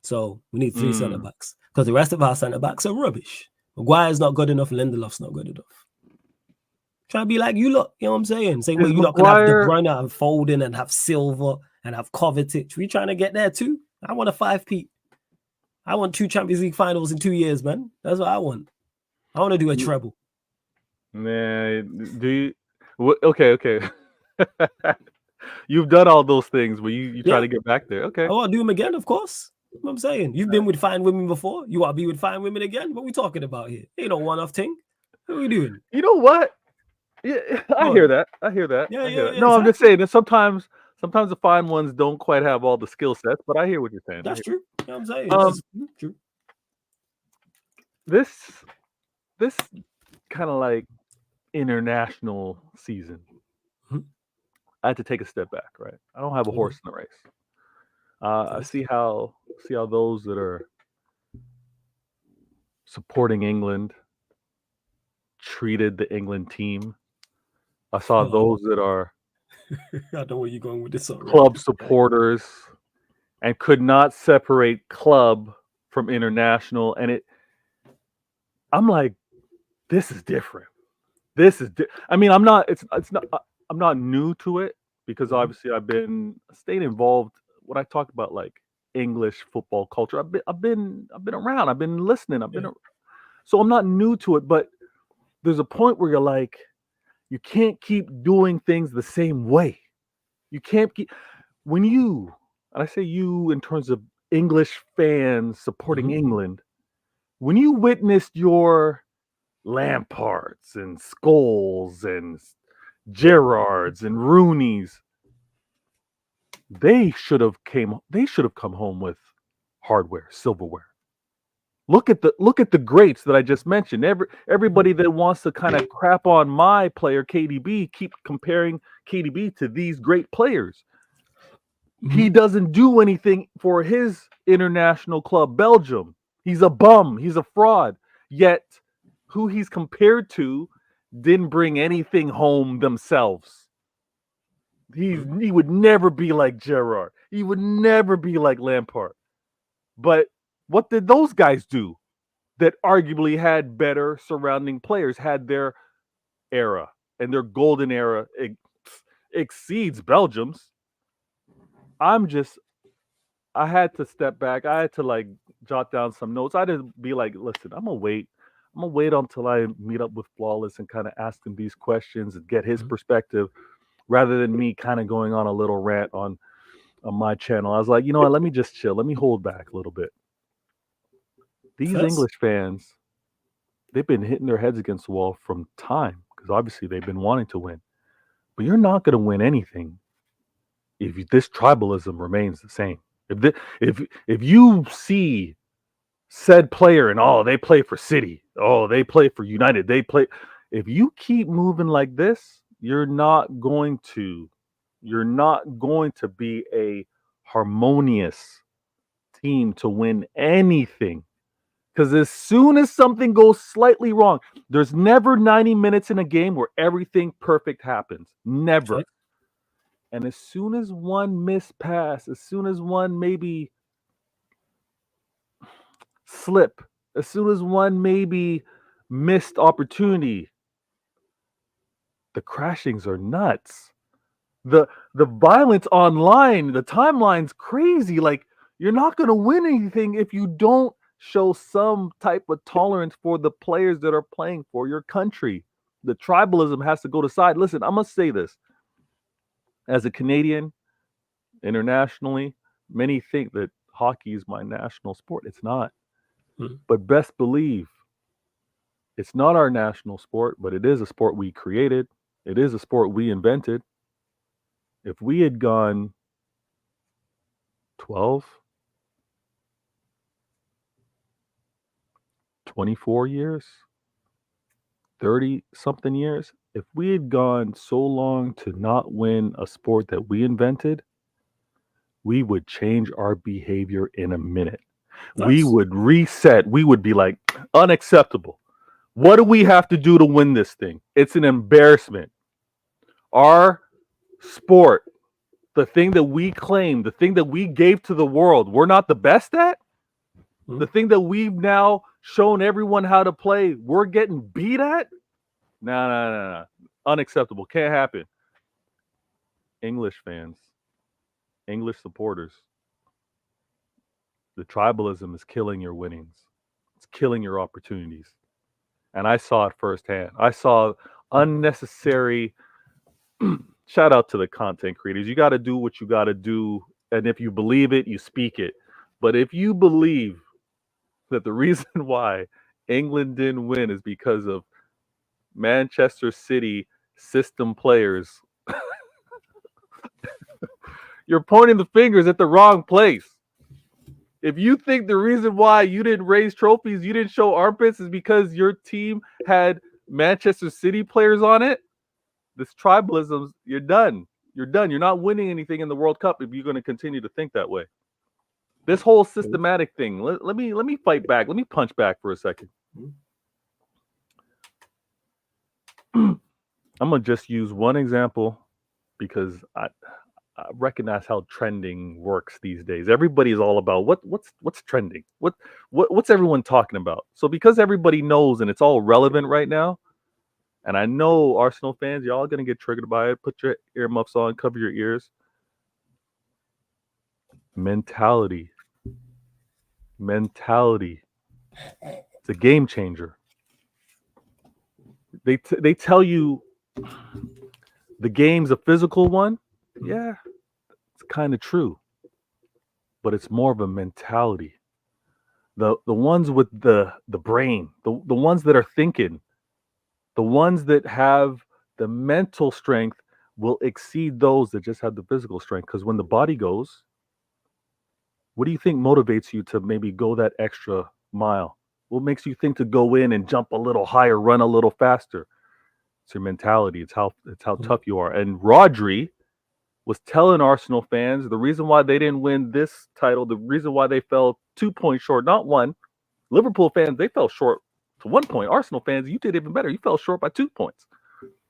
So we need 3 centre backs because the rest of our centre backs are rubbish. Maguire's not good enough. Lindelof's not good enough. Try to be like you lot, you know what I'm saying? Same way you lot can have De Bruyne and Foden and have Silva and have Kovacic. We trying to get there too. I want a 5P. I want 2 Champions League finals in 2 years, man. That's what I want. I want to do a treble. Man, do you? Okay. You've done all those things where you try to get back there. Okay. I want to do them again, of course. You know what I'm saying? You've been with fine women before. You want to be with fine women again? What are we talking about here? Ain't no one-off thing. What are we doing? You know what? Yeah, I hear that. Yeah. No, I'm just saying that sometimes the fine ones don't quite have all the skill sets, but I hear what you're saying. That's true. You know what I'm saying? That's true. This kind of like international season, I had to take a step back, right? I don't have a horse in the race. I see how those that are supporting England treated the England team. I saw those that are I know where you're going with this club supporters and could not separate club from international. And I'm like, this is different. I'm not new to it because obviously I've stayed involved when I talk about like English football culture. I've been around. I've been listening. So I'm not new to it, but there's a point where you're like, you can't keep doing things the same way. You can't keep and I say you in terms of English fans supporting England, when you witnessed your Lampards and Scholes and Gerrards and Rooneys, they should have come home with hardware, silverware. Look at the greats that I just mentioned. Everybody that wants to kind of crap on my player KDB keep comparing KDB to these great players. He doesn't do anything for his international club, Belgium. He's a bum. He's a fraud. Yet, who he's compared to didn't bring anything home themselves. He would never be like Gerrard. He would never be like Lampard. But what did those guys do that arguably had better surrounding players, had their era, and their golden era exceeds Belgium's? I had to step back. I had to like jot down some notes. I had to be like, listen, I'm gonna wait until I meet up with Flawless and kind of ask him these questions and get his perspective, rather than me kind of going on a little rant on my channel. I was like, you know what, let me just chill. Let me hold back a little bit. These English fans, they've been hitting their heads against the wall from time because obviously they've been wanting to win. But you're not going to win anything if this tribalism remains the same. If you see said player and they play for City, they play for United, if you keep moving like this, you're not going to be a harmonious team to win anything. Because as soon as something goes slightly wrong, there's never 90 minutes in a game where everything perfect happens. Never. Okay. And as soon as one missed pass, as soon as one maybe slip, as soon as one maybe missed opportunity, the crashings are nuts. The violence online, the timeline's crazy. Like, you're not going to win anything if you don't show some type of tolerance for the players that are playing for your country. The tribalism has to go to side. Listen, I must say this. As a Canadian, internationally, many think that hockey is my national sport. It's not. But best believe it's not our national sport, but it is a sport we created. It is a sport we invented. If we had gone 12, 24 years, 30 something years, if we had gone so long to not win a sport that we invented, we would change our behavior in a minute. Nice. We would reset. We would be like, unacceptable. What do we have to do to win this thing? It's an embarrassment. Our sport, the thing that we claim, the thing that we gave to the world, we're not the best at. The thing that we've now shown everyone how to play, we're getting beat at. No. Unacceptable. Can't happen. English fans, English supporters, the tribalism is killing your winnings. It's killing your opportunities. And I saw it firsthand. I saw unnecessary. Shout out to the content creators. You got to do what you got to do. And if you believe it, you speak it. But if you believe that the reason why England didn't win is because of Manchester City system players, you're pointing the fingers at the wrong place. If you think the reason why you didn't raise trophies, you didn't show armpits is because your team had Manchester City players on it, this tribalism, you're done. You're done. You're not winning anything in the World Cup if you're going to continue to think that way. This whole systematic thing, let me fight back. Let me punch back for a second. I'm going to just use one example because I recognize how trending works these days. Everybody's all about what's trending. What's everyone talking about? So because everybody knows and it's all relevant right now, and I know Arsenal fans, y'all are going to get triggered by it. Put your earmuffs on, cover your ears. Mentality. It's a game changer. They tell you the game's a physical one. Yeah, it's kind of true. But it's more of a mentality. The ones with the brain, the ones that are thinking, the ones that have the mental strength will exceed those that just have the physical strength. Because when the body goes, what do you think motivates you to maybe go that extra mile? What makes you think to go in and jump a little higher, run a little faster? It's your mentality. It's how tough you are. And Rodri was telling Arsenal fans the reason why they didn't win this title, the reason why they fell 2 points short, not one. Liverpool fans, they fell short to 1 point. Arsenal fans, you did even better. You fell short by 2 points.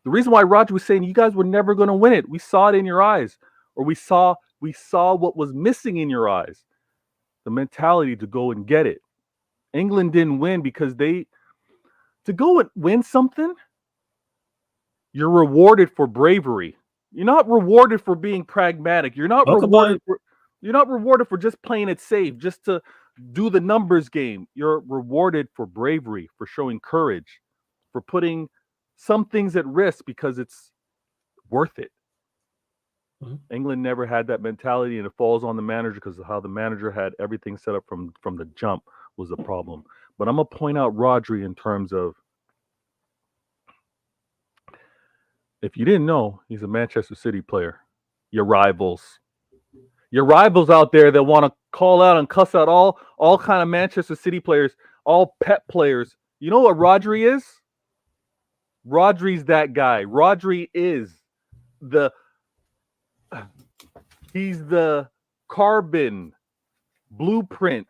The reason why Rodri was saying you guys were never going to win it, we saw it in your eyes, or we saw what was missing in your eyes. The mentality to go and get it. England didn't win because to go and win something, you're rewarded for bravery. You're not rewarded for being pragmatic. You're not rewarded for just playing it safe, just to do the numbers game. You're rewarded for bravery, for showing courage, for putting some things at risk because it's worth it. England never had that mentality, and it falls on the manager because of how the manager had everything set up from the jump was the problem. But I'm going to point out Rodri in terms of, if you didn't know, he's a Manchester City player. Your rivals out there that want to call out and cuss out all kind of Manchester City players, all pet players. You know what Rodri is? Rodri's that guy. Rodri is he's the carbon blueprint,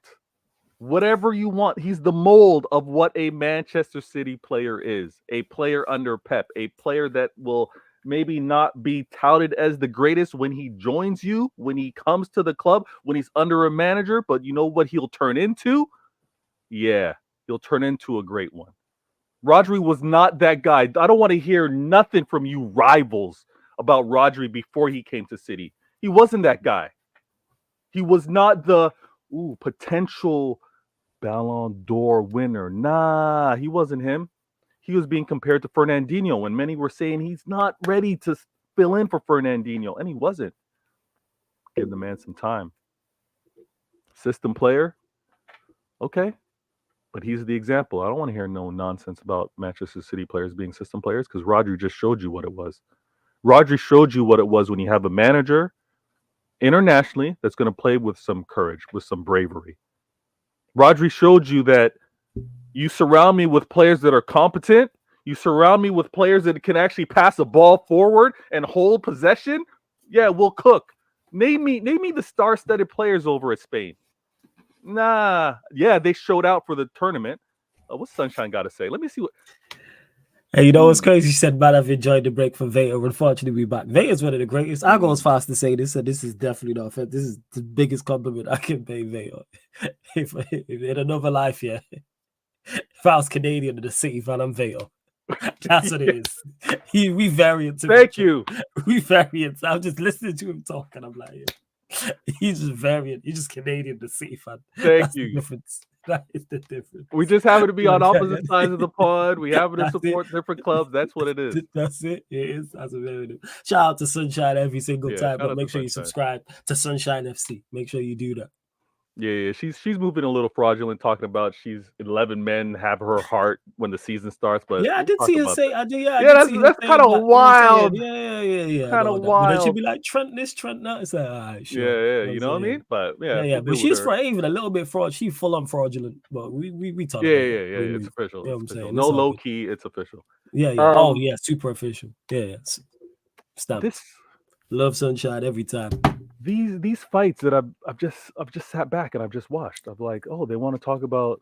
whatever you want. He's the mold of what a Manchester City player is. A player under Pep, a player that will maybe not be touted as the greatest when he joins you, when he comes to the club, when he's under a manager, but you know what he'll turn into? Yeah, he'll turn into a great one. Rodri was not that guy. I don't want to hear nothing from you rivals about Rodri before he came to City. He wasn't that guy. He was not the potential Ballon d'Or winner. Nah, he wasn't him. He was being compared to Fernandinho when many were saying he's not ready to fill in for Fernandinho, and he wasn't. Give the man some time. System player, okay, but he's the example. I don't want to hear no nonsense about Manchester City players being system players because Rodri just showed you what it was. Rodri showed you what it was when you have a manager internationally that's going to play with some courage, with some bravery. Rodri showed you that you surround me with players that are competent. You surround me with players that can actually pass a ball forward and hold possession. Yeah, we'll cook. Name me the star-studded players over at Spain. Nah, yeah, they showed out for the tournament. What's Sunshine got to say? Let me see what. Hey, you know what's crazy? You said, man, I've enjoyed the break for Vader. Unfortunately, we're back. Vader's one of the greatest. I go as fast to say this, and this is definitely not fair. This is the biggest compliment I can pay Vader. if in another life, yeah. If I was Canadian and a City fan, I'm Vader. That's what it is. We variant. Thank you. We variant. I'm just listening to him talk, and I'm like, yeah. He's just variant. He's just Canadian, the City fan. Thank you. The difference. That is the difference. We just happen to be on opposite sides of the pod. We happen to support different clubs. That's what it is. That's it. It is. That's what it is. Shout out to Sunshine every single time, but make sure you subscribe to Sunshine FC. Make sure you do that. Yeah, she's moving a little fraudulent, talking about she's 11 men have her heart when the season starts. But yeah, I did see her say, that's kind of wild. Yeah. Kind of wild. But then she'd be like, Trent this, Trent that. It's like, all right, sure. Yeah, you know what I mean? But yeah. But she's even a little bit fraud. She's full on fraudulent. But we talk about it. It's official. You know what I'm saying? No low key, it's official. Yeah. Super official. Yeah. Stop. Love Sunshine every time. These fights that I've just sat back and I've just watched. I'm like, oh, they want to talk about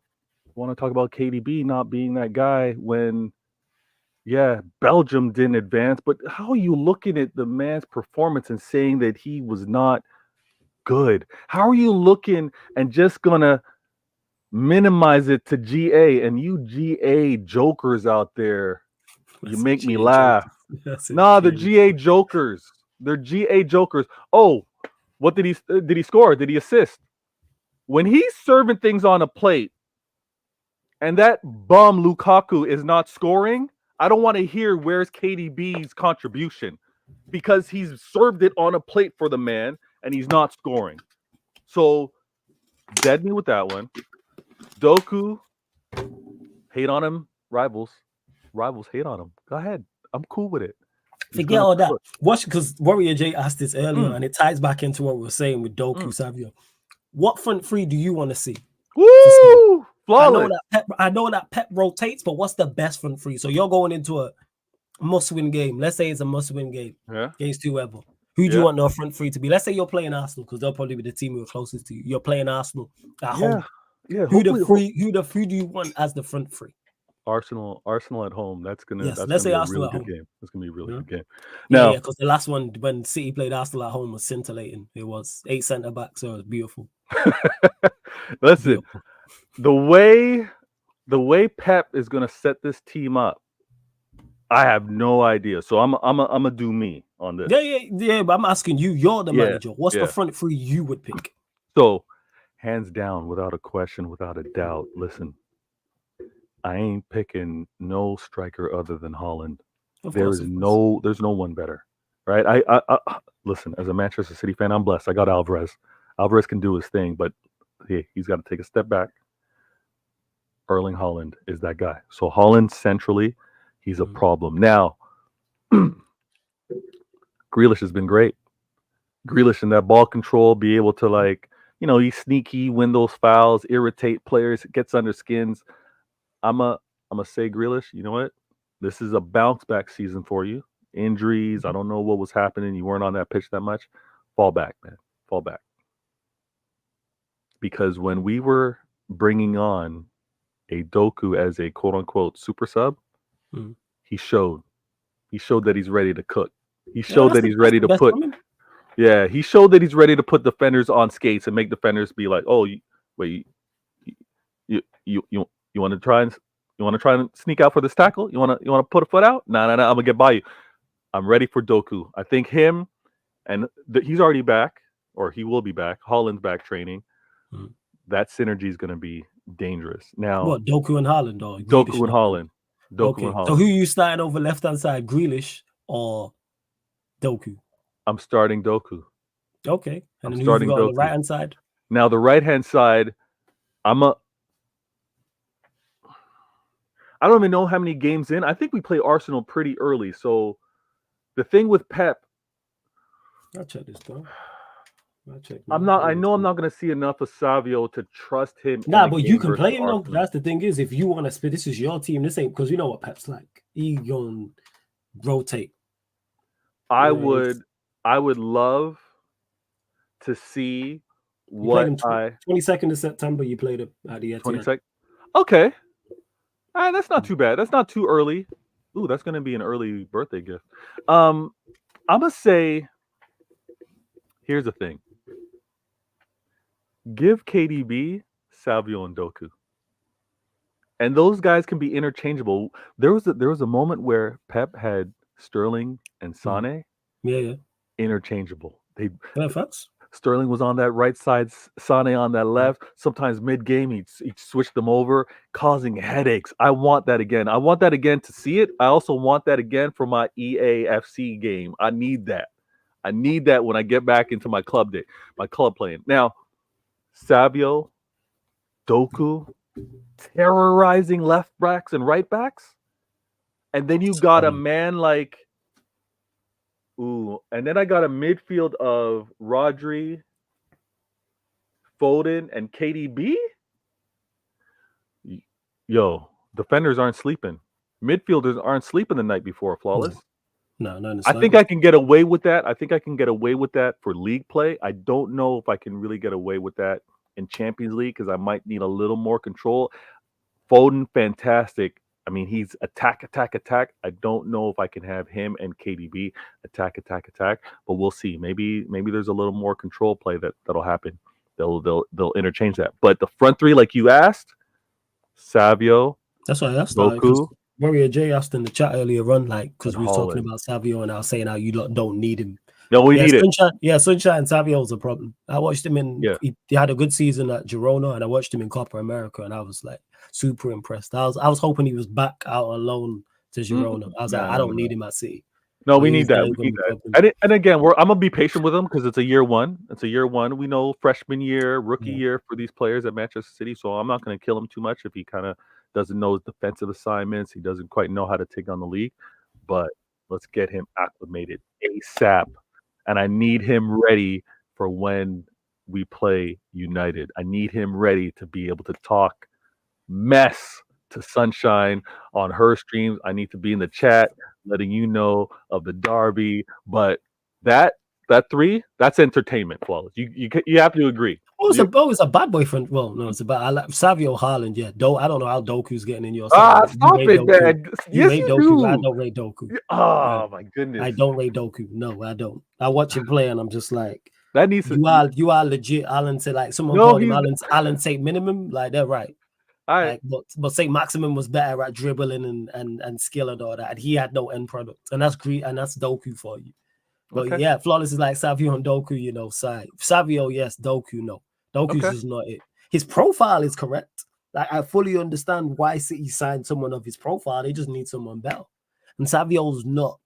KDB not being that guy when, Belgium didn't advance. But how are you looking at the man's performance and saying that he was not good? How are you looking and just gonna minimize it to GA? And you GA jokers out there, you make me laugh. The GA jokers. They're GA jokers. Oh, what did he score? Did he assist? When he's serving things on a plate and that bum Lukaku is not scoring, I don't want to hear where's KDB's contribution because he's served it on a plate for the man and he's not scoring. So, dead me with that one. Doku, hate on him. Rivals hate on him. Go ahead. I'm cool with it. Forget all that. Watch, because Warrior J asked this earlier, and it ties back into what we were saying with Doku, Savio. What front three do you want to see? Woo! Flawless. I know that Pep rotates, but what's the best front three? So you're going into a must-win game. Let's say it's a must-win game against whoever. Who do you want the front three to be? Let's say you're playing Arsenal, because they'll probably be the team who are closest to you. You're playing Arsenal at home. Yeah. Who do you want as the front three? Arsenal at home. Let's say Arsenal at home. Game. That's gonna be a really good game. Now, because the last one when City played Arsenal at home was scintillating. It was 8 centre backs, so it was beautiful. Listen, the way Pep is gonna set this team up, I have no idea. So I'm gonna do me on this. Yeah. But I'm asking you. You're the manager. What's the front three you would pick? So, hands down, without a question, without a doubt. Listen. I ain't picking no striker other than Haaland. There's no one better, right? I listen, as a Manchester City fan, I'm blessed. I got Alvarez. Alvarez can do his thing, but he's got to take a step back. Erling Haaland is that guy. So Haaland centrally, he's a problem. Now, Grealish has been great. Grealish in that ball control, be able to he's sneaky, win those fouls, irritate players, gets under skins. I'm gonna say, Grealish, you know what? This is a bounce back season for you. Injuries, I don't know what was happening. You weren't on that pitch that much. Fall back, man. Fall back. because when we were bringing on a Doku as a quote unquote super sub, he showed that he's ready to cook. He showed that he's ready to put. Yeah, he showed that he's ready to put defenders on skates and make defenders be like, "Oh, wait, you want to try and sneak out for this tackle? You want to put a foot out? No, I'm gonna get by you. I'm ready for Doku. I think him and he's already back, or he will be back. Holland's back training. That synergy is gonna be dangerous. Now, what, Doku and Haaland or Doku and Holland? Doku and Holland. So who are you starting over left hand side, Grealish or Doku? I'm starting Doku. Okay, and then who you got on the right hand side? Now the right hand side, I don't even know how many games in. I think we play Arsenal pretty early. So the thing with Pep, I'll check this down. I know I'm not going to see enough of Savio to trust him. Nah, but you can play him though. That's the thing is, if you want to spit, this is your team. This ain't, because you know what Pep's like. He gonna rotate. I would love to see what 22nd of September. You played at the Etihad. 22nd. Okay, that's not too bad. That's not too early. Ooh, that's going to be an early birthday gift. I'm gonna say, here's the thing. Give KDB, Savio, and Doku, and those guys can be interchangeable. There was a moment where Pep had Sterling and Sane, interchangeable. Sterling was on that right side, Sane on that left. Sometimes mid-game, he'd switch them over, causing headaches. I want that again. I want that again to see it. I also want that again for my EAFC game. I need that. I need that when I get back into my club playing. Now, Savio, Doku, terrorizing left backs and right backs. And then you got a man like, and then I got a midfield of Rodri, Foden, and KDB. Yo, defenders aren't sleeping. Midfielders aren't sleeping the night before, Flawless. No. I think I can get away with that. I think I can get away with that for league play. I don't know if I can really get away with that in Champions League because I might need a little more control. Foden, fantastic. I mean, he's attack. I don't know if I can have him and KDB attack. But we'll see. Maybe there's a little more control play that'll happen. They'll interchange that. But the front three, like you asked, Savio. That's why I asked. Doku. Warrior J asked in the chat earlier on, like, because we were talking about Savio and I was saying how you don't need him. No, we need Sunshine, it. Sunshine Savio's a problem. I watched him he had a good season at Girona, and I watched him in Copa America, and I was like super impressed. I was hoping he was back out on loan to Girona. I was I don't need him at City. No, we need that. We need that. And again, I'm gonna be patient with him because it's a year one. We know freshman year, rookie year for these players at Manchester City. So I'm not gonna kill him too much if he kind of doesn't know his defensive assignments. He doesn't quite know how to take on the league. But let's get him acclimated ASAP. And I need him ready for when we play United. I need him ready to be able to talk mess to Sunshine on her streams. I need to be in the chat letting you know of the derby. But that three, that's entertainment, Flawless. You have to agree. It's a bad boyfriend. Well, no, it's about Savio Haaland. Yeah, I don't know how Doku's getting in your side. Stop it, man. Yes, you do. I don't rate Doku. Oh my goodness. I don't rate Doku. No, I don't. I watch him play and I'm just like, that needs to. You are legit. Alan said like someone called him Alan St. Minimum. Like they're right. All right. Like, but St. Maximum was better at dribbling and skill and all that. And he had no end product, and that's Doku for you. But yeah, Flawless is like Savio and Doku, side. Savio, yes, Doku, no. Doku's just not it. His profile is correct. Like I fully understand why City signed someone of his profile. They just need someone better. And Savio's not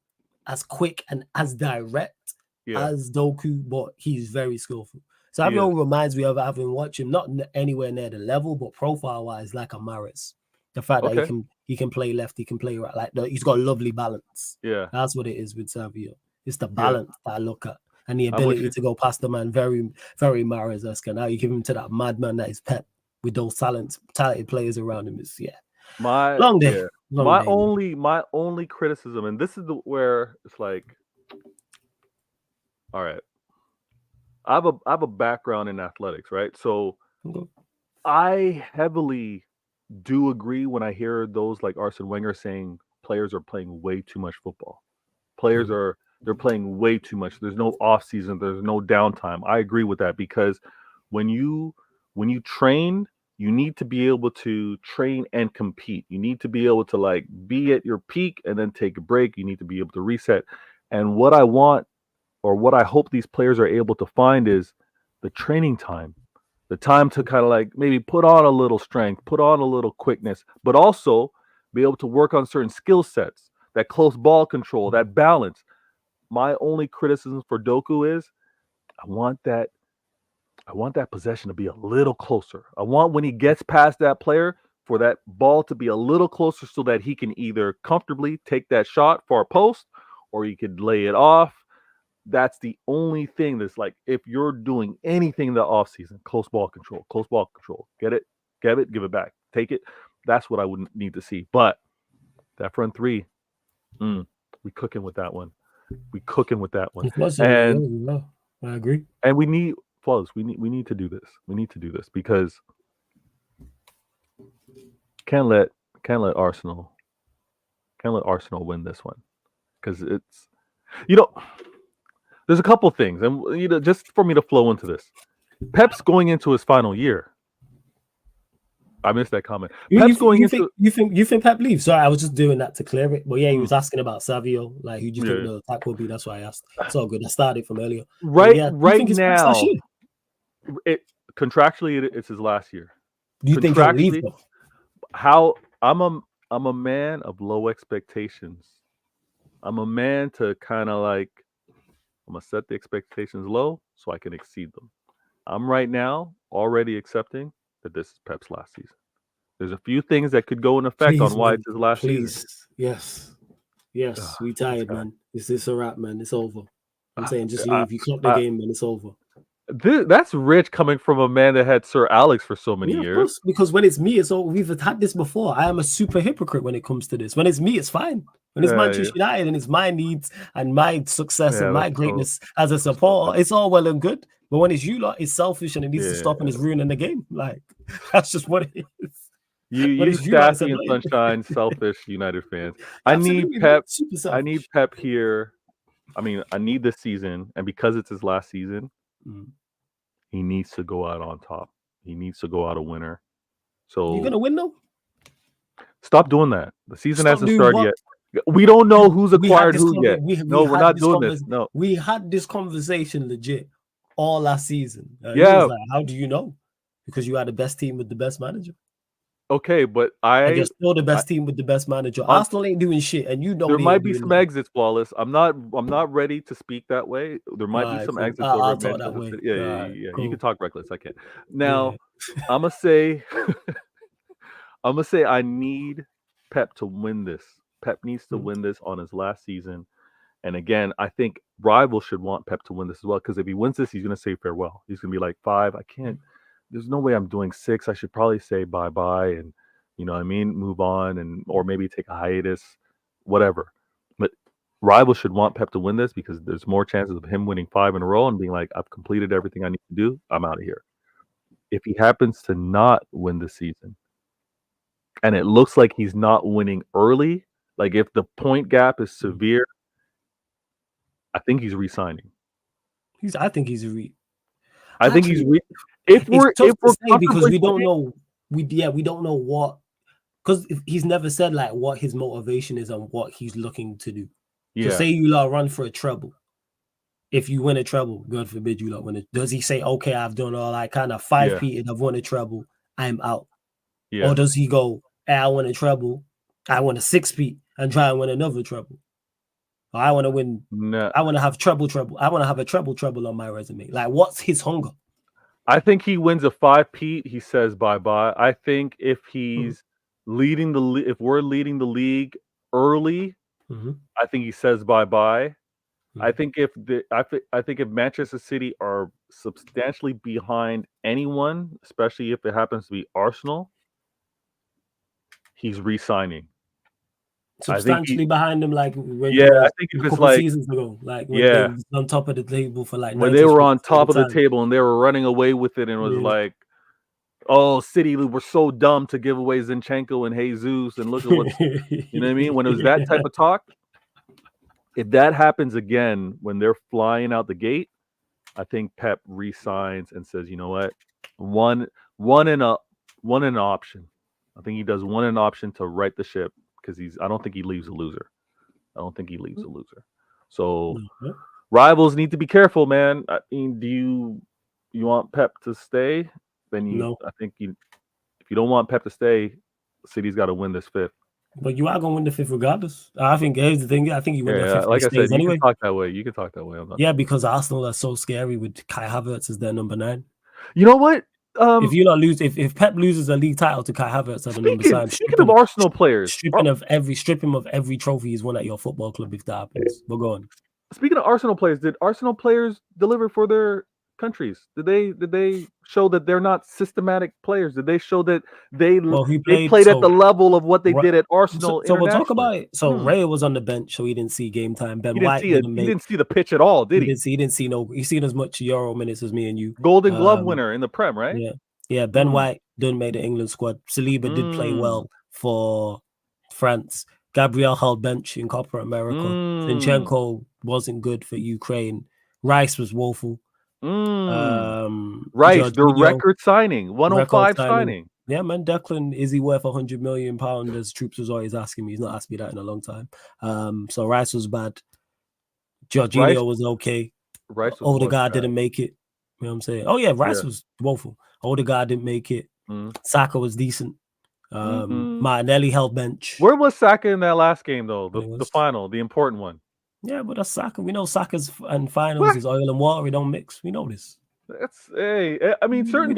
as quick and as direct as Doku, but he's very skillful. Savio reminds me of having watched him, not anywhere near the level, but profile-wise, like a Maris. The fact that he can play left, he can play right. Like he's got a lovely balance. Yeah, that's what it is with Savio. It's the balance that I look at. And the ability to go past the man, very, very Mahrez-esque. Now you give him to that madman that is Pep with those talented players around him. Is long day. Yeah. My only criticism, and this is where it's like, all right, I have a background in athletics, right? So Okay. I heavily do agree when I hear those like Arsene Wenger saying players are playing way too much football. Players Mhm. they're playing way too much. There's no off season. There's no downtime. I agree with that because when you train, you need to be able to train and compete. You need to be able to like be at your peak and then take a break. You need to be able to reset. And what I want or what I hope these players are able to find is the training time. The time to kind of like maybe put on a little strength, put on a little quickness, but also be able to work on certain skill sets, that close ball control, that balance. My only criticism for Doku is I want that possession to be a little closer. I want when he gets past that player for that ball to be a little closer so that he can either comfortably take that shot far post or he could lay it off. That's the only thing that's like if you're doing anything in the offseason, close ball control, get it, give it back, take it. That's what I would need to see. But that front three, we cooking with that one. And I agree. And we need Flawless. We need to do this. We need to do this because can't let Arsenal win this one because it's there's a couple things and just for me to flow into this. Pep's going into his final year. I missed that comment. You think Pep leaves? Sorry, I was just doing that to clear it. But yeah, he was asking about Savio. Like, who do you think the attack will be? That's why I asked. It's all good. I started from earlier. Right now, contractually, it's his last year. Do you think he'll leave? How I'm a man of low expectations. I'm a man to kind of like I'm gonna set the expectations low so I can exceed them. I'm right now already accepting that this is Pep's last season. There's a few things that could go in effect on why it's his last season. Yes. We tired, man. Is this a wrap, man? It's over. I'm saying just leave. You clock the game, man. It's over. That's rich coming from a man that had Sir Alex for so many years. Of course, because when it's me, it's all we've had this before. I am a super hypocrite when it comes to this. When it's me, it's fine. When it's Manchester United and it's my needs and my success and my greatness as a supporter, it's all well and good. But when it's you lot, it's selfish and it needs to stop and it's ruining the game. Like that's just what it is. You sassy and sunshine, selfish United fans. I need Pep. I need Pep here. I mean, I need this season, and because it's his last season, he needs to go out on top. He needs to go out a winner. So you're gonna win though. Stop doing that. The season hasn't started yet. We don't know who's acquired who yet. No, we're not doing this. No, we had this conversation legit all last season. Like, how do you know? Because you are the best team with the best manager. Okay, but you're still the best team with the best manager. Arsenal ain't doing shit, and you know there might be some exits, Wallace. I'm not ready to speak that way. There might be some exits. I'll talk that way. Yeah. Cool. You can talk reckless. I can't. Now, I'm gonna say, I need Pep to win this. Pep needs to win this on his last season. And again, I think rivals should want Pep to win this as well because if he wins this, he's gonna say farewell. He's gonna be like 5. I can't. There's no way I'm doing 6. I should probably say bye-bye and, move on or maybe take a hiatus, whatever. But rivals should want Pep to win this because there's more chances of him winning 5 in a row and being like, I've completed everything I need to do. I'm out of here. If he happens to not win the season and it looks like he's not winning early, like if the point gap is severe, I think he's re-signing. I think he's If we're because we don't know we don't know what because he's never said like what his motivation is and what he's looking to do. So say you lot run for a treble. If you win a treble, God forbid you lot win it. Does he say, okay, I've done all I kind of 5-peated, I've won a treble, I'm out? Yeah. Or does he go, hey, I won a treble, I won a 6-peat and try and win another treble? Or I want to win. No. I want to have treble. I want to have a treble on my resume. Like, what's his hunger? I think he wins a 5-peat. He says bye-bye. I think if he's if we're leading the league early, I think he says bye-bye. I think if Manchester City are substantially behind anyone, especially if it happens to be Arsenal, he's re-signing. Substantially behind them, like when I think it was like seasons ago, like when they was on top of the table for like when they were on top of the table and they were running away with it, and it was like oh, City were so dumb to give away Zinchenko and Jesus, and look at what's, you know what I mean? When it was that type of talk, if that happens again when they're flying out the gate, I think Pep resigns and says, you know what, one in an option. I think he does one in an option to right the ship because I don't think he leaves a loser. So rivals need to be careful, man. I mean, do you want Pep to stay? Then I think if you don't want Pep to stay, City's got to win this fifth. But you are going to win the fifth regardless. I think here's the thing. I think you win the fifth. Like I said, anyway. You can talk that way. You can talk that way. Because Arsenal are so scary with Kai Havertz as their number 9. You know what? If you not lose, if Pep loses a league title to Kai Havertz at the number 9, speaking of Arsenal players, strip him of every trophy he's won at your football club if that happens. We're going. Speaking of Arsenal players, did Arsenal players deliver for their countries? Did they show that they're not systematic players? Did they show that they played at the level of what they did at Arsenal? So we'll talk about it. So Ray was on the bench, so he didn't see game time. Ben White didn't see the pitch at all, did he? He didn't see He's seen as much Yoro minutes as me and you. Golden Glove winner in the Prem, right? Yeah. Ben White didn't make the England squad. Saliba did play well for France. Gabriel held bench in Copa America. Zinchenko wasn't good for Ukraine. Rice was woeful. Rice, the record signing, 105 signing. Yeah, man. Declan, is he worth £100 million? As Troops was always asking me. He's not asked me that in a long time. So Rice was bad. Jorginho was okay. Odegaard didn't make it. You know what I'm saying? Oh yeah, Rice was woeful. Odegaard didn't make it. Saka was decent. Martinelli held bench. Where was Saka in that last game though? The final, the important one. Yeah, but that's Saka. We know Saka's and finals is oil and water. We don't mix. We know this. I mean, certain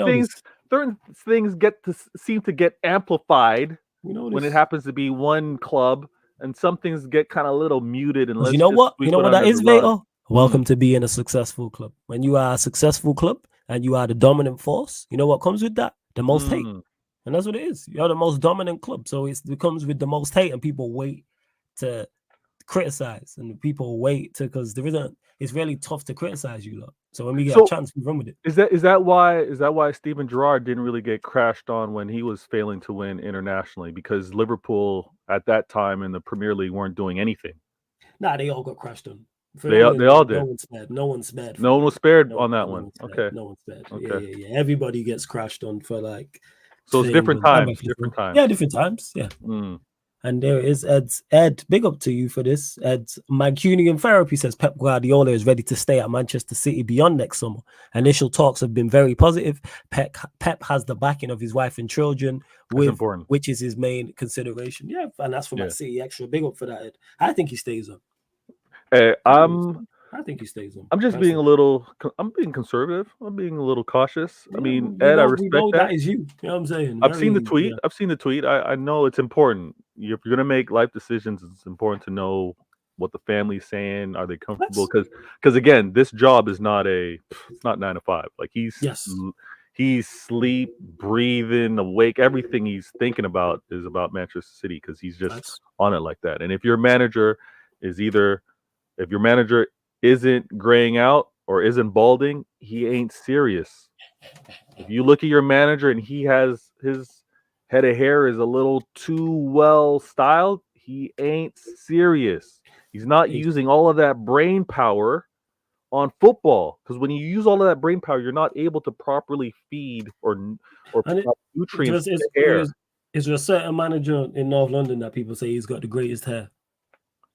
things seem to get amplified when it happens to be one club, and some things get kind of a little muted. And you know what that is, Vato? Welcome to being a successful club. When you are a successful club and you are the dominant force, you know what comes with that? The most hate. And that's what it is. You're the most dominant club. So it comes with the most hate, and people wait to criticize, and people wait because it's really tough to criticize you lot. So when we get a chance, we run with it. Is that why Steven Gerrard didn't really get crashed on when he was failing to win internationally? Because Liverpool at that time in the Premier League weren't doing anything. Nah, they all got crashed on. They all did. No one spared. No one was spared on that one. Okay. No one spared. Okay. Yeah. Everybody gets crashed on for like. So it's different times. Yeah, different times. Yeah. And there is Ed, big up to you for this. Ed's Mancunian Therapy says Pep Guardiola is ready to stay at Manchester City beyond next summer. Initial talks have been very positive. Pep has the backing of his wife and children, which is his main consideration. Yeah, and that's for Man City extra. Big up for that, Ed. I think he stays on. I think he stays on. I'm just being I'm being conservative. I'm being a little cautious. I mean, Ed, I respect that. That is you. You know what I'm saying? I've seen the tweet. I've seen the tweet. I know it's important. If you're going to make life decisions, it's important to know what the family's saying. Are they comfortable? Because again, this job is it's not 9 to 5. Like he's sleep, breathing, awake. Everything he's thinking about is about Manchester City because he's just on it like that. And if your manager isn't graying out or isn't balding, he ain't serious. If you look at your manager and he has his head of hair is a little too well styled, he ain't serious. He's not using all of that brain power on football, because when you use all of that brain power, you're not able to properly feed or nutrients to the hair. Is there a certain manager in North London that people say he's got the greatest hair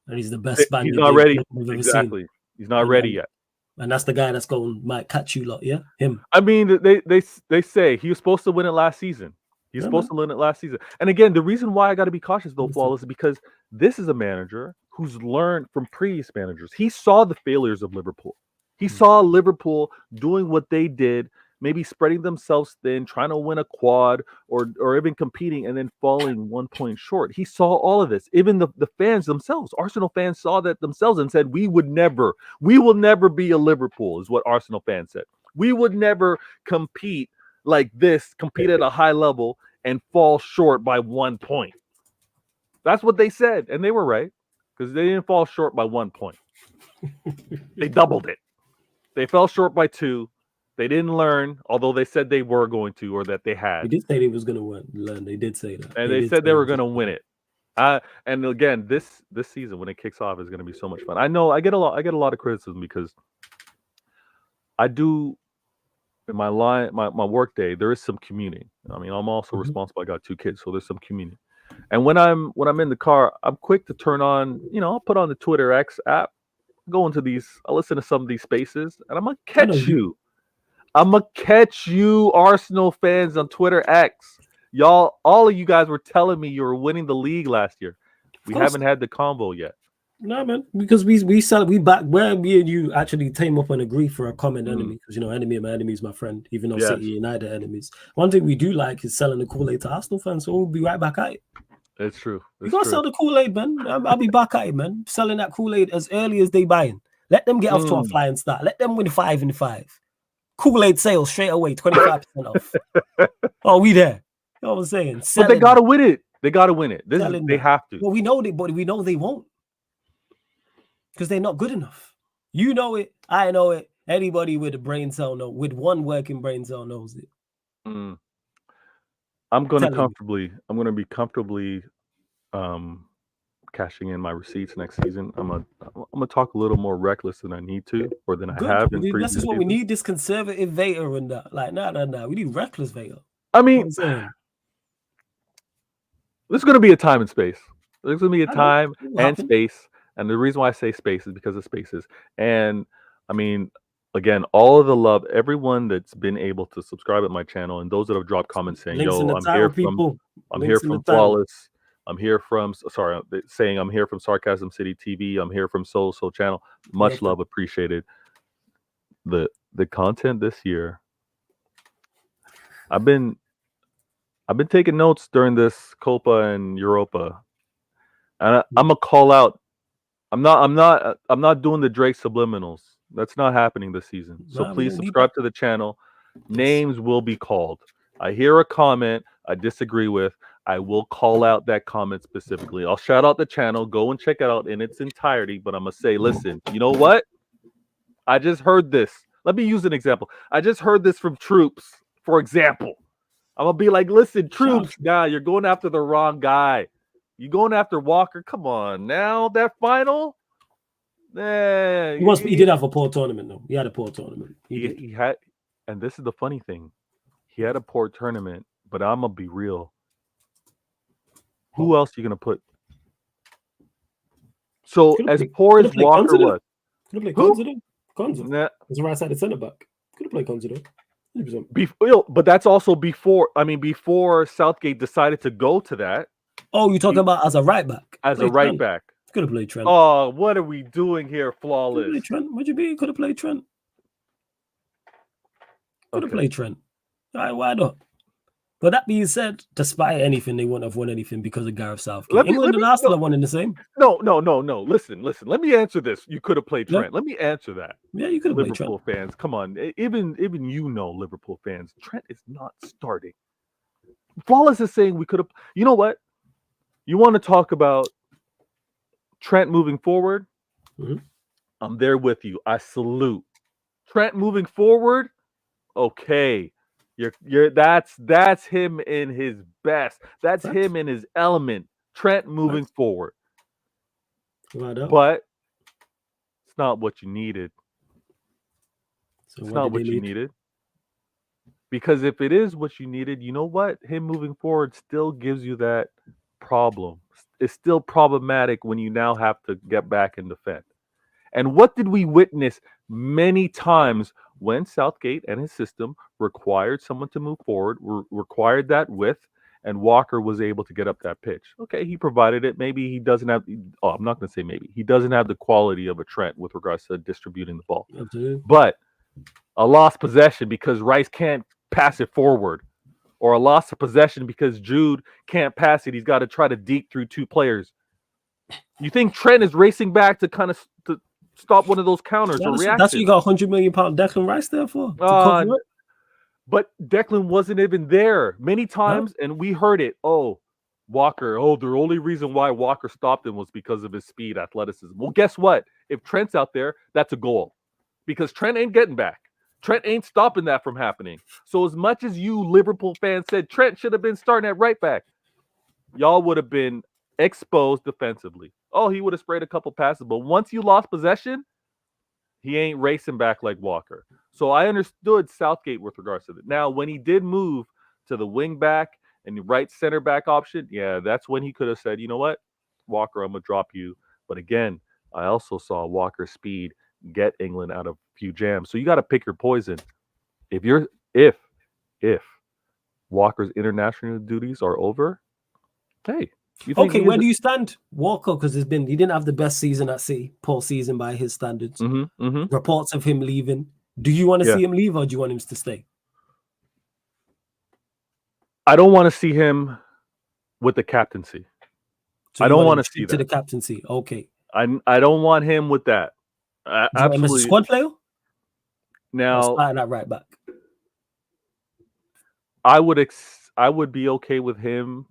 and he's the best Spaniard? He's not ready. Exactly. He's not ready yet. And that's the guy that's might catch you lot, yeah? Him. I mean, they say he was supposed to win it last season. He's supposed to win it last season. And again, the reason why I got to be cautious, though, Flawless, is because this is a manager who's learned from previous managers. He saw the failures of Liverpool. He saw Liverpool doing what they did, maybe spreading themselves thin, trying to win a quad or even competing and then falling 1 point short. He saw all of this. Even the fans themselves, Arsenal fans saw that themselves and said, we will never be a Liverpool, is what Arsenal fans said. We would never compete like this, compete at a high level and fall short by 1 point. That's what they said. And they were right, because they didn't fall short by 1 point. They doubled it. They fell short by 2. They didn't learn, although they said they were going to, or that they had. They did say they was going to learn. They did say that. And they said they were going to win it. And again, this season when it kicks off is going to be so much fun. I know I get a lot of criticism because I do in my work day there is some commuting. I mean, I'm also responsible. I got 2 kids, so there's some commuting. And when I'm in the car, I'm quick to turn on. I'll put on the Twitter X app, go into these. I listen to some of these spaces, and I'm gonna catch you. I'm gonna catch you, Arsenal fans on Twitter X. Y'all, all of you guys were telling me you were winning the league last year. We haven't had the combo yet. No, man, because we back where me and you actually team up and agree for a common enemy. Because enemy of my enemy is my friend, even though City United enemies. One thing we do like is selling the Kool-Aid to Arsenal fans, so we'll be right back at it. It's true. You gotta sell the Kool-Aid, man. I'll be back at it, man. Selling that Kool-Aid as early as they buying. Let them get off to a flying start. Let them win 5-5. Kool-Aid sales straight away, 25% off. Oh, we there. You know what I'm saying? But they gotta win it. They gotta win it. They have to. Well, we know they, but we know they won't. Because they're not good enough. You know it. I know it. Anybody with a brain cell with one working brain cell knows it. I'm going to be comfortably cashing in my receipts next season. I'm gonna talk a little more reckless than I need to, or than I have in previous seasons. This is what we need. This conservative Vader and that. Like, no. We need reckless Vader. I mean, there's going to be a time and space. There's going to be a time and space. And the reason why I say space is because of spaces. And I mean, again, all of the love, everyone that's been able to subscribe at my channel, and those that have dropped comments saying, I'm here from Flawless. I'm here from Sarcasm City TV. I'm here from Soul Channel. Much love, appreciated. The content this year. I've been taking notes during this Copa and Europa. And I'm gonna call out. I'm not doing the Drake subliminals. That's not happening this season. So please subscribe to the channel. Names will be called. I hear a comment I disagree with. I will call out that comment specifically. I'll shout out the channel. Go and check it out in its entirety. But I'm gonna say, listen, you know what? I just heard this. Let me use an example. I just heard this from Troops, for example. I'm gonna be like, listen, Troops, you're going after the wrong guy. You going after Walker? Come on now, that final. He did have a poor tournament though. He had a poor tournament. He had, and this is the funny thing. He had a poor tournament, but I'm gonna be real. Who else are you gonna put? So as poor as Walker was, could have played Konza. He's a right sided centre back. Could have played Konza though. But that's also before. I mean, before Southgate decided to go to that. Oh, you're talking about as a right back? As a right back. Could have played Trent. Oh, what are we doing here, Flawless? What do you mean? Could have played Trent. Could have played Trent. All right, why not? But that being said, despite anything, they wouldn't have won anything because of Gareth Southgate. England and Arsenal are one in the same. No. Listen. Let me answer this. You could have played Trent. Yep. Let me answer that. Yeah, you could have played Trent. Liverpool fans, come on. Even Liverpool fans, Trent is not starting. Flawless is saying we could have. You know what? You want to talk about Trent moving forward? Mm-hmm. I'm there with you. I salute. Trent moving forward? Okay. That's him in his best. That's him in his element. Trent moving forward. But it's not what you needed. It's not what you needed. Because if it is what you needed, you know what? Him moving forward still gives you that problem. It's still problematic when you now have to get back and defend. And what did we witness many times when Southgate and his system required someone to move forward, required that width, and Walker was able to get up that pitch? Okay, he provided it. Maybe he doesn't have, I'm not going to say maybe. He doesn't have the quality of a Trent with regards to distributing the ball. Absolutely. But a lost possession because Rice can't pass it forward, or a loss of possession because Jude can't pass it. He's got to try to deke through 2 players. You think Trent is racing back to kind of to stop one of those counters or reactions? That's what you got £100 million Declan Rice there for. But Declan wasn't even there many times, and we heard it. Oh, Walker. Oh, the only reason why Walker stopped him was because of his speed, athleticism. Well, guess what? If Trent's out there, that's a goal, because Trent ain't getting back. Trent ain't stopping that from happening. So as much as you Liverpool fans said Trent should have been starting at right back, y'all would have been exposed defensively. Oh, he would have sprayed a couple passes, but once you lost possession, he ain't racing back like Walker. So I understood Southgate with regards to that. Now, when he did move to the wing back and the right center back option, yeah, that's when he could have said, you know what, Walker, I'm going to drop you. But again, I also saw Walker's speed get England out of a few jams. So you got to pick your poison. If Walker's international duties are over, hey, okay, where do you stand, Walker? Because he didn't have the best season at City, poor season by his standards. Reports of him leaving. Do you want to see him leave, or do you want him to stay? I don't want to see him with the captaincy. So I don't want to see to the captaincy. Okay. I don't want him with that. Absolutely. As a squad player? Now, starting at right back. I would be okay with him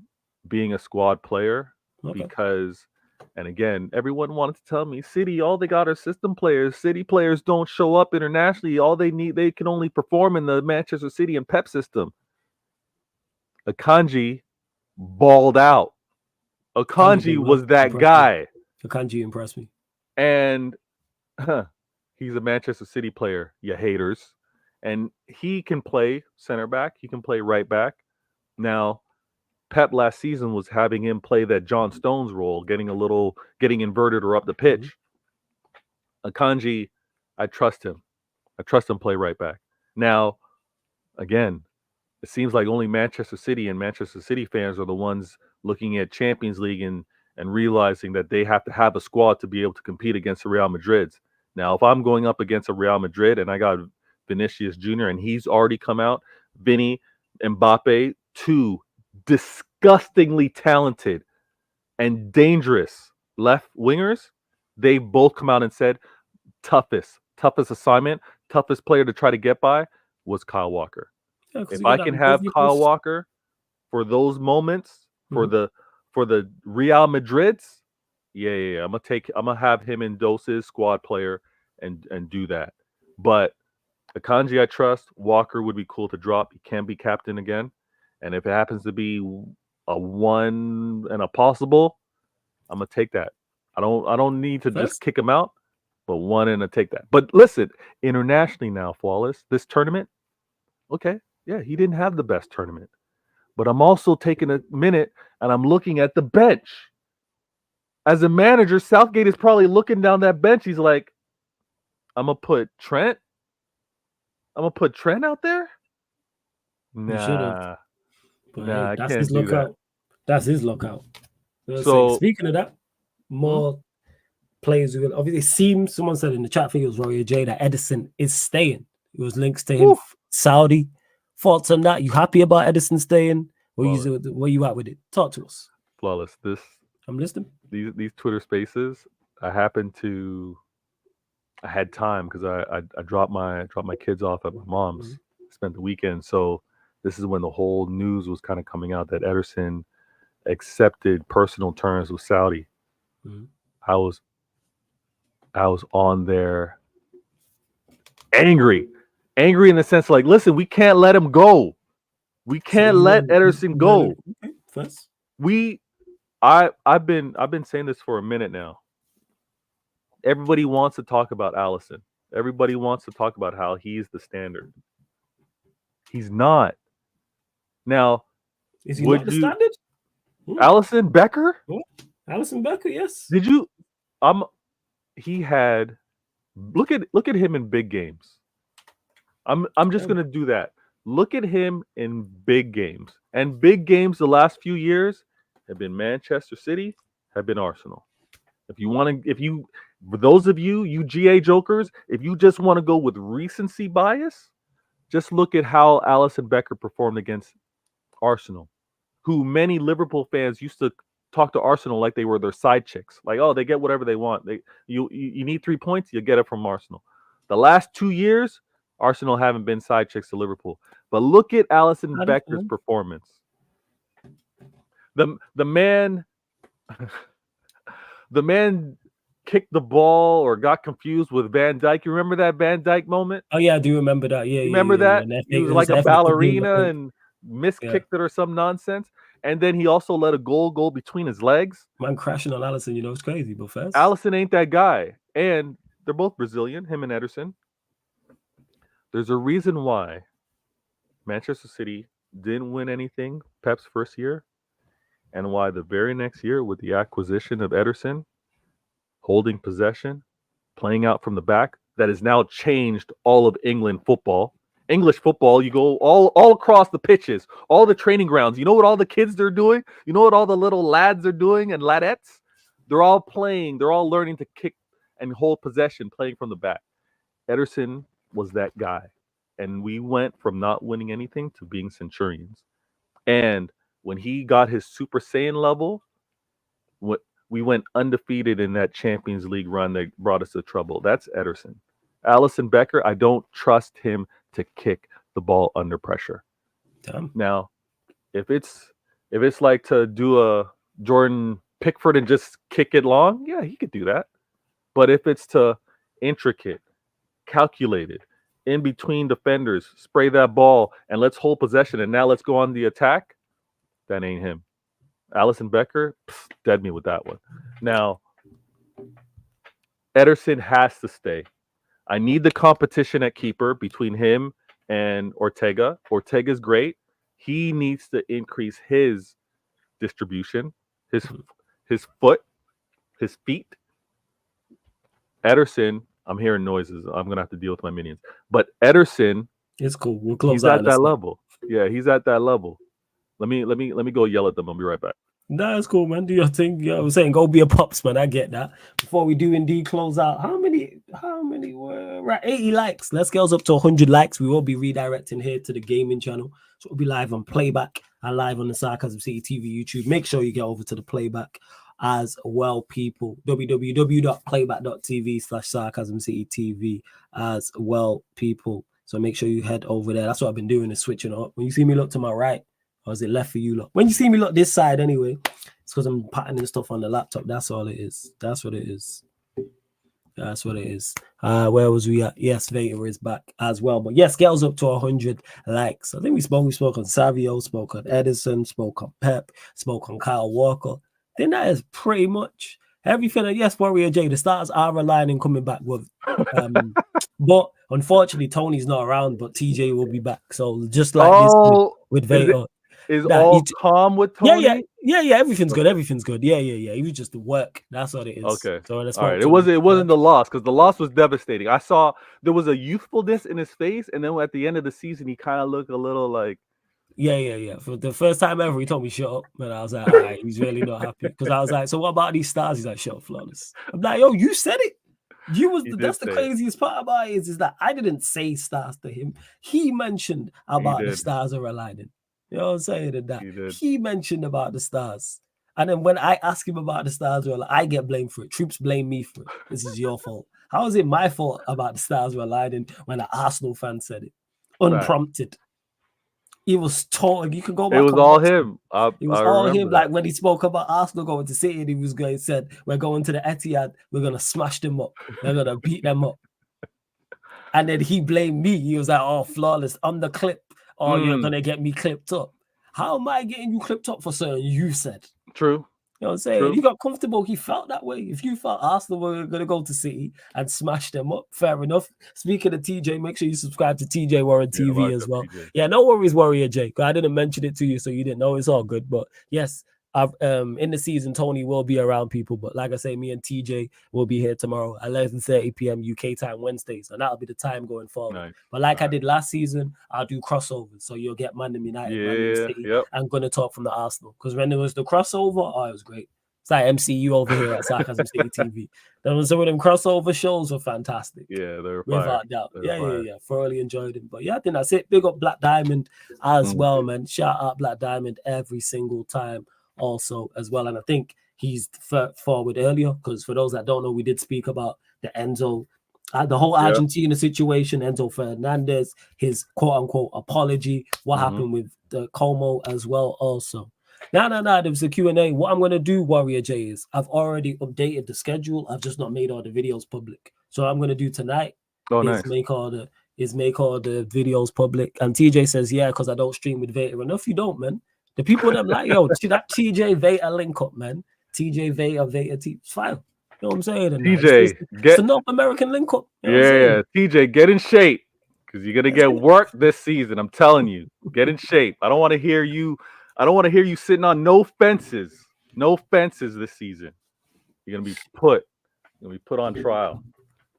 being a squad player because, and again, everyone wanted to tell me City, all they got are system players. City players don't show up internationally. All they can only perform in the Manchester City and Pep system. Akanji balled out. Akanji was that guy. Akanji impressed me. And he's a Manchester City player, you haters. And he can play center back. He can play right back. Now, Pep last season was having him play that John Stones role, getting inverted or up the pitch. Akanji, I trust him. I trust him play right back. Now, again, it seems like only Manchester City and Manchester City fans are the ones looking at Champions League and realizing that they have to have a squad to be able to compete against the Real Madrids. Now, if I'm going up against a Real Madrid and I got Vinicius Jr. and he's already come out, Vinny, Mbappe, two disgustingly talented and dangerous left wingers, they both come out and said toughest assignment, toughest player to try to get by was Kyle Walker. Yeah, if I can have Kyle Walker for those moments, for the Real Madrids, yeah, I'm gonna have him in doses, squad player, and do that. But Akanji, I trust. Walker would be cool to drop. He can be captain again, and if it happens to be a one and a possible, I'm gonna take that. I don't need to just kick him out, but one and a take that. But listen, internationally now, Flawless, this tournament, okay, yeah, he didn't have the best tournament. But I'm also taking a minute and I'm looking at the bench. As a manager, Southgate is probably looking down that bench. He's like, I'm going to put Trent out there? Nah. Nah, that's his lookout. That's his lookout. So speaking of that, more players who obviously someone said in the chat, I think it was Rory J, that Edison is staying. It was links to him. Saudi. Thoughts on that? You happy about Edison staying? Where you at with it? Talk to us. Flawless. I'm listening. These Twitter Spaces. I had time because I dropped my kids off at my mom's. Spent the weekend, so this is when the whole news was kind of coming out that Ederson accepted personal terms with Saudi. I was on there angry in the sense like, listen, we can't let him go. We can't let Ederson go. I've been saying this for a minute now. Everybody wants to talk about Alisson. Everybody wants to talk about how he's the standard. He's not. Now, is he not the standard? Alisson Becker? Alisson Becker, yes. Did you? He had. Look at him in big games. I'm just gonna do that. Look at him in big games. And big games the last few years have been Manchester City, have been Arsenal. For those of you GA jokers, if you just want to go with recency bias, just look at how Alisson Becker performed against Arsenal, who many Liverpool fans used to talk to Arsenal like they were their side chicks. Like, oh, they get whatever they want. You need 3 points, you get it from Arsenal. The last 2 years, Arsenal haven't been side chicks to Liverpool. But look at Alisson Becker's performance. The man kicked the ball or got confused with Van Dijk. You remember that Van Dijk moment? Oh yeah, I do remember that. Yeah, Remember that? He was like a ballerina and and miskicked it or some nonsense. And then he also let a goal go between his legs. Man crashing on Alisson, it's crazy, but first. Alisson ain't that guy. And they're both Brazilian, him and Ederson. There's a reason why Manchester City didn't win anything Pep's first year, and why the very next year, with the acquisition of Ederson, holding possession, playing out from the back, that has now changed all of England football. English football, you go all across the pitches, all the training grounds. You know what all the kids are doing? You know what all the little lads are doing and ladettes? They're all playing. They're all learning to kick and hold possession, playing from the back. Ederson was that guy. And we went from not winning anything to being centurions. And when he got his Super Saiyan level, we went undefeated in that Champions League run that brought us to trouble. That's Ederson. Alisson Becker, I don't trust him to kick the ball under pressure. Damn. Now, if it's like to do a Jordan Pickford and just kick it long, yeah, he could do that. But if it's to intricate, calculated, in between defenders, spray that ball, and let's hold possession, and now let's go on the attack, that ain't him. Alisson Becker, dead me with that one. Now, Ederson has to stay. I need the competition at keeper between him and Ortega. Ortega's great. He needs to increase his distribution, his foot, his feet. Ederson, I'm hearing noises. I'm gonna have to deal with my minions. But Ederson, it's cool. We'll close he's at that level. Yeah, he's at that level. Let me go yell at them. I'll be right back. Nah, it's cool, man. Do your thing. You know what I'm saying? Go be a pops, man. I get that. Before we do indeed close out, how many were right? 80 likes. Let's get us up to 100 likes. We will be redirecting here to the gaming channel. So we'll be live on Playback and live on the Sarcasm City TV YouTube. Make sure you get over to the Playback as well, people. www.playback.tv/Sarcasm City TV as well, people. So make sure you head over there. That's what I've been doing, is switching up. When you see me look to my right, or is it left for you lot? When you see me look this side anyway, it's because I'm patterning stuff on the laptop. That's all it is. That's what it is. That's what it is. Where was we at? Yes, Vader is back as well. But yes, get us up to 100 likes. I think we spoke on Savio, spoke on Edison, spoke on Pep, spoke on Kyle Walker. Then that is pretty much everything. And yes, Warrior J, the stars are relying on coming back with. But unfortunately, Tony's not around, but TJ will be back. So just like this with Vader. Is all calm with Tony? Yeah. Everything's good. Everything's good. Yeah. He was just the work. That's what it is. Okay. So all right. It wasn't the loss, because the loss was devastating. I saw there was a youthfulness in his face, and then at the end of the season, he kind of looked a little like. Yeah. For the first time ever, he told me shut up, and I was like, all right, he's really not happy, because I was like, so what about these stars? He's like, shut up, Flawless. I'm like, yo, you said it. That's the craziest part about it is that I didn't say stars to him. He mentioned about the stars are aligning. You know what I'm saying? That he mentioned about the stars. And then when I ask him about the stars, I get blamed for it. Troops blame me for it. This is your fault. How is it my fault about the stars were aligning when an Arsenal fan said it? Unprompted. It was total. You can go back. It was all him. It was all him. That. Like when he spoke about Arsenal going to City, he was going said, "We're going to the Etihad. We're gonna smash them up. We're gonna beat them up." And then he blamed me. He was like, "Oh, Flawless on the clip. Oh, you're gonna get me clipped up. How am I getting you clipped up for something you said?" True. You know what I'm saying? True. He got comfortable. He felt that way. If you felt Arsenal were going to go to City and smash them up, fair enough. Speaking of TJ, make sure you subscribe to TJ Warren TV as well. TJ. Yeah, no worries, Warrior J. I didn't mention it to you, so you didn't know. It's all good. But yes, in the season, Tony will be around, people. But like I say, me and TJ will be here tomorrow at 11:30 p.m. UK time Wednesdays, and that'll be the time going forward. Nice. But like I did last season, I'll do crossovers, so you'll get Man United, Man City. Yep. I'm gonna talk from the Arsenal, because when there was the crossover, it was great. It's like MCU over here at Sarcasm City TV. There was some of them crossover shows were fantastic. Yeah, they were without doubt. Yeah. Thoroughly enjoyed them. But yeah, I think that's it. Big up Black Diamond as well, man. Shout out Black Diamond every single time. Also as well, and I think he's forward earlier, because for those that don't know, we did speak about the Enzo, the whole Argentina situation, Enzo Fernandez, his quote-unquote apology, what happened with the Como as well also. No. There was a Q&A. What I'm going to do, Warrior J, is I've already updated the schedule. I've just not made all the videos public. So what I'm going to do tonight is make all the videos public. And TJ says, yeah, because I don't stream with Vader enough. You don't, man. The people that like, yo, that TJ Vader link up, man. TJ Vader it's fine. You know what I'm saying? And TJ, it's the North American link up. You know TJ, get in shape because you're gonna get work this season. I'm telling you, get in shape. I don't want to hear you sitting on no fences this season. You're gonna be put on trial.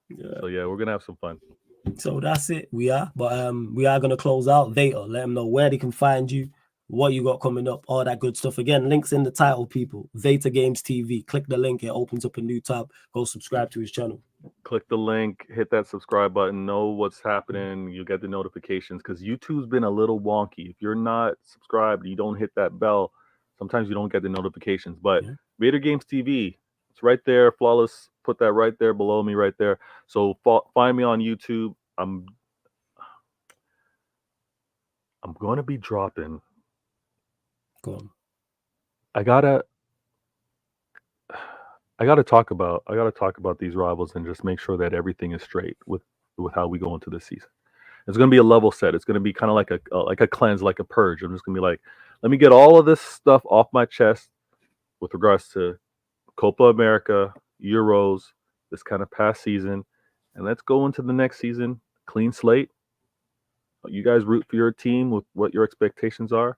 Yeah. So yeah, we're gonna have some fun. So that's it. We are gonna close out. Vader, let them know where they can find you, what you got coming up, all that good stuff. Again, links in the title, people. Vader Games TV. Click the link. It opens up a new tab. Go subscribe to his channel. Click the link. Hit that subscribe button. Know what's happening. You get the notifications because YouTube's been a little wonky. If you're not subscribed, you don't hit that bell. Sometimes you don't get the notifications. But Vader Games TV, it's right there. Flawless. Put that right there below me, right there. So find me on YouTube. I'm going to be dropping. Go on. I gotta talk about these rivals and just make sure that everything is straight with how we go into this season. It's gonna be a level set. It's gonna be kind of like a cleanse, like a purge. I'm just gonna be like, let me get all of this stuff off my chest with regards to Copa America, Euros, this kind of past season, and let's go into the next season clean slate. You guys root for your team with what your expectations are.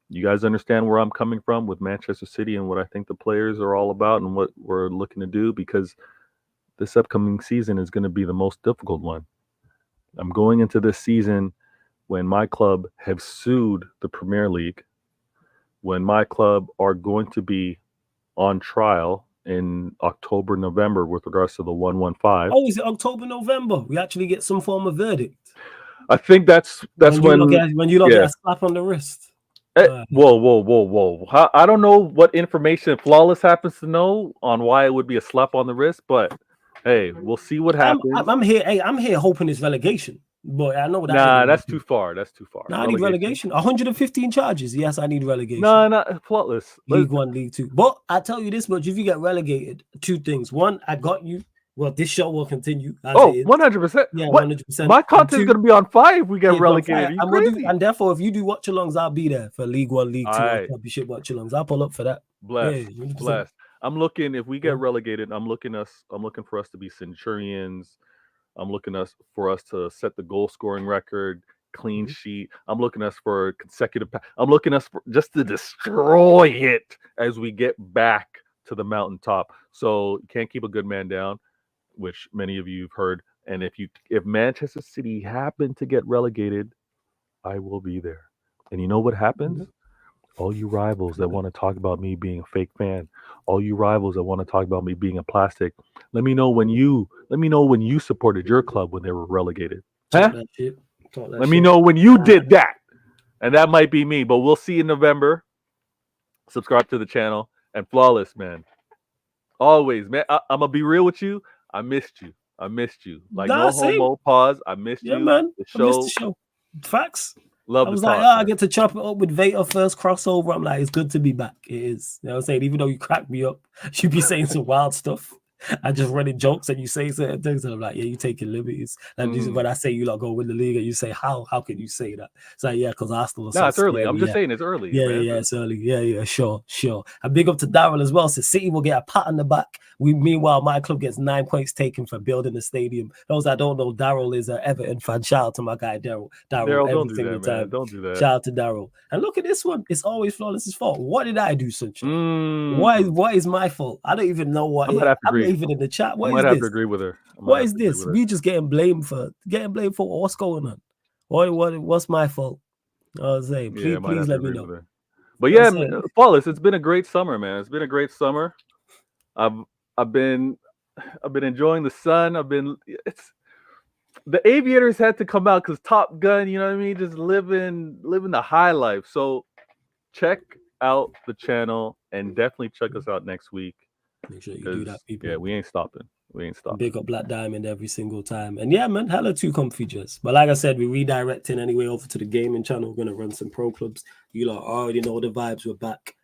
You guys understand where I'm coming from with Manchester City and what I think the players are all about and what we're looking to do, because this upcoming season is going to be the most difficult one. I'm going into this season when my club have sued the Premier League, when my club are going to be on trial in October, November with regards to the 115. Oh, is it October, November? We actually get some form of verdict. I think that's when you get a slap on the wrist. Whoa. I don't know what information Flawless happens to know on why it would be a slap on the wrist, but hey, we'll see what happens. I'm here hoping it's relegation. But I know that. Nah, that's too far. Nah, I need relegation. 115 charges. Yes, I need relegation. No, Flawless. League 1, League 2. But I tell you this much, if you get relegated, two things. One, I got you. Well, this show will continue. 100%. Yeah, 100%. My content is going to be on 5 if we get relegated. And therefore, if you do watch-alongs, I'll be there for League 1, League 2, Championship watch-alongs. I'll pull up for that. Blessed. I'm looking, if we get relegated, I'm looking for us to be Centurions. I'm looking for us to set the goal scoring record, clean sheet. I'm looking for consecutive. I'm looking for just to destroy it as we get back to the mountaintop. So you can't keep a good man down, which many of you have heard. And if Manchester City happen to get relegated, I will be there. And you know what happens? All you rivals that want to talk about me being a fake fan, all you rivals that want to talk about me being a plastic, let me know when you supported your club when they were relegated. Let me know when you did that. And that might be me, but we'll see in November. Subscribe to the channel. And Flawless, man. Always, man. I'm gonna be real with you. I missed you. Like no homo. Pause. I missed you. Man. The show. I missed the show. Facts. Love I was like, I get to chop it up with Vader first crossover. I'm like, it's good to be back. It is. You know what I'm saying? Even though you crack me up, you be saying some wild stuff. I just running jokes and you say certain things, and I'm like, yeah, you taking liberties. And when I say you lot go win the league, and you say, how can you say that? It's like, yeah, because Arsenal. No, it's early. I'm just saying it's early. Yeah, it's early. Yeah, sure. And big up to Daryl as well. So City will get a pat on the back. Meanwhile, my club gets 9 points taken for building the stadium. Those that don't know, Daryl is an Everton fan. Shout out to my guy Daryl. Daryl, don't do that, man. Don't do that. Shout out to Daryl. And look at this one. It's always Flawless's fault. What did I do, Sunshine? What is my fault? I don't even know what. I'm not even in the chat. What is this? To agree with her. What is this? We just getting blamed for what's going on. What's my fault? I was saying, please let me know. But yeah, Flawless, it's been a great summer, man. It's been a great summer. I've been enjoying the sun. The Aviators had to come out because Top Gun, you know what I mean, just living the high life. So check out the channel and definitely check us out next week. Make sure you do that, people. Yeah, we ain't stopping. We ain't stopping. Big up Black Diamond every single time. And yeah, man, hella too comfy just. But like I said, we're redirecting anyway over to the gaming channel. We're gonna run some pro clubs. You lot already know the vibes. We're back.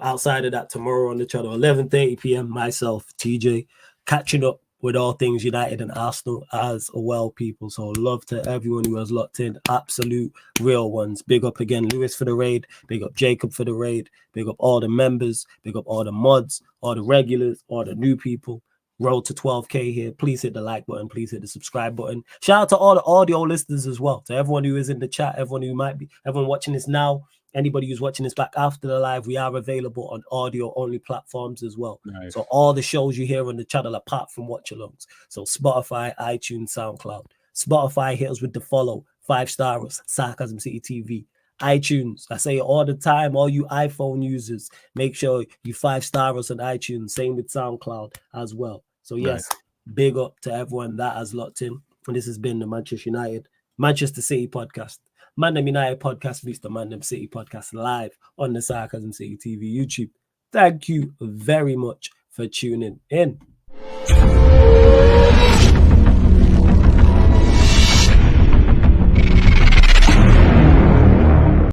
Outside of that, tomorrow on the channel, 11:30 p.m. Myself, TJ, catching up with all things United and Arsenal as well, people. So love to everyone who has locked in. Absolute real ones. Big up again, Lewis for the raid. Big up Jacob for the raid. Big up all the members. Big up all the mods, all the regulars, all the new people. Road to 12K here. Please hit the like button. Please hit the subscribe button. Shout out to all the audio listeners as well. To everyone who is in the chat, everyone who might be, everyone watching this now, anybody who's watching this back after the live, we are available on audio-only platforms as well. Nice. So all the shows you hear on the channel, apart from watch-alongs. So Spotify, iTunes, SoundCloud. Spotify, hit us with the follow. 5 stars, Sarcasm City TV. iTunes, I say it all the time, all you iPhone users, make sure you 5-star us on iTunes. Same with SoundCloud as well. So yes, big up to everyone that has locked in. And this has been the Manchester City podcast. Mandem United podcast meets the Mandem City podcast live on the Sarcasm City TV YouTube. Thank you very much for tuning in.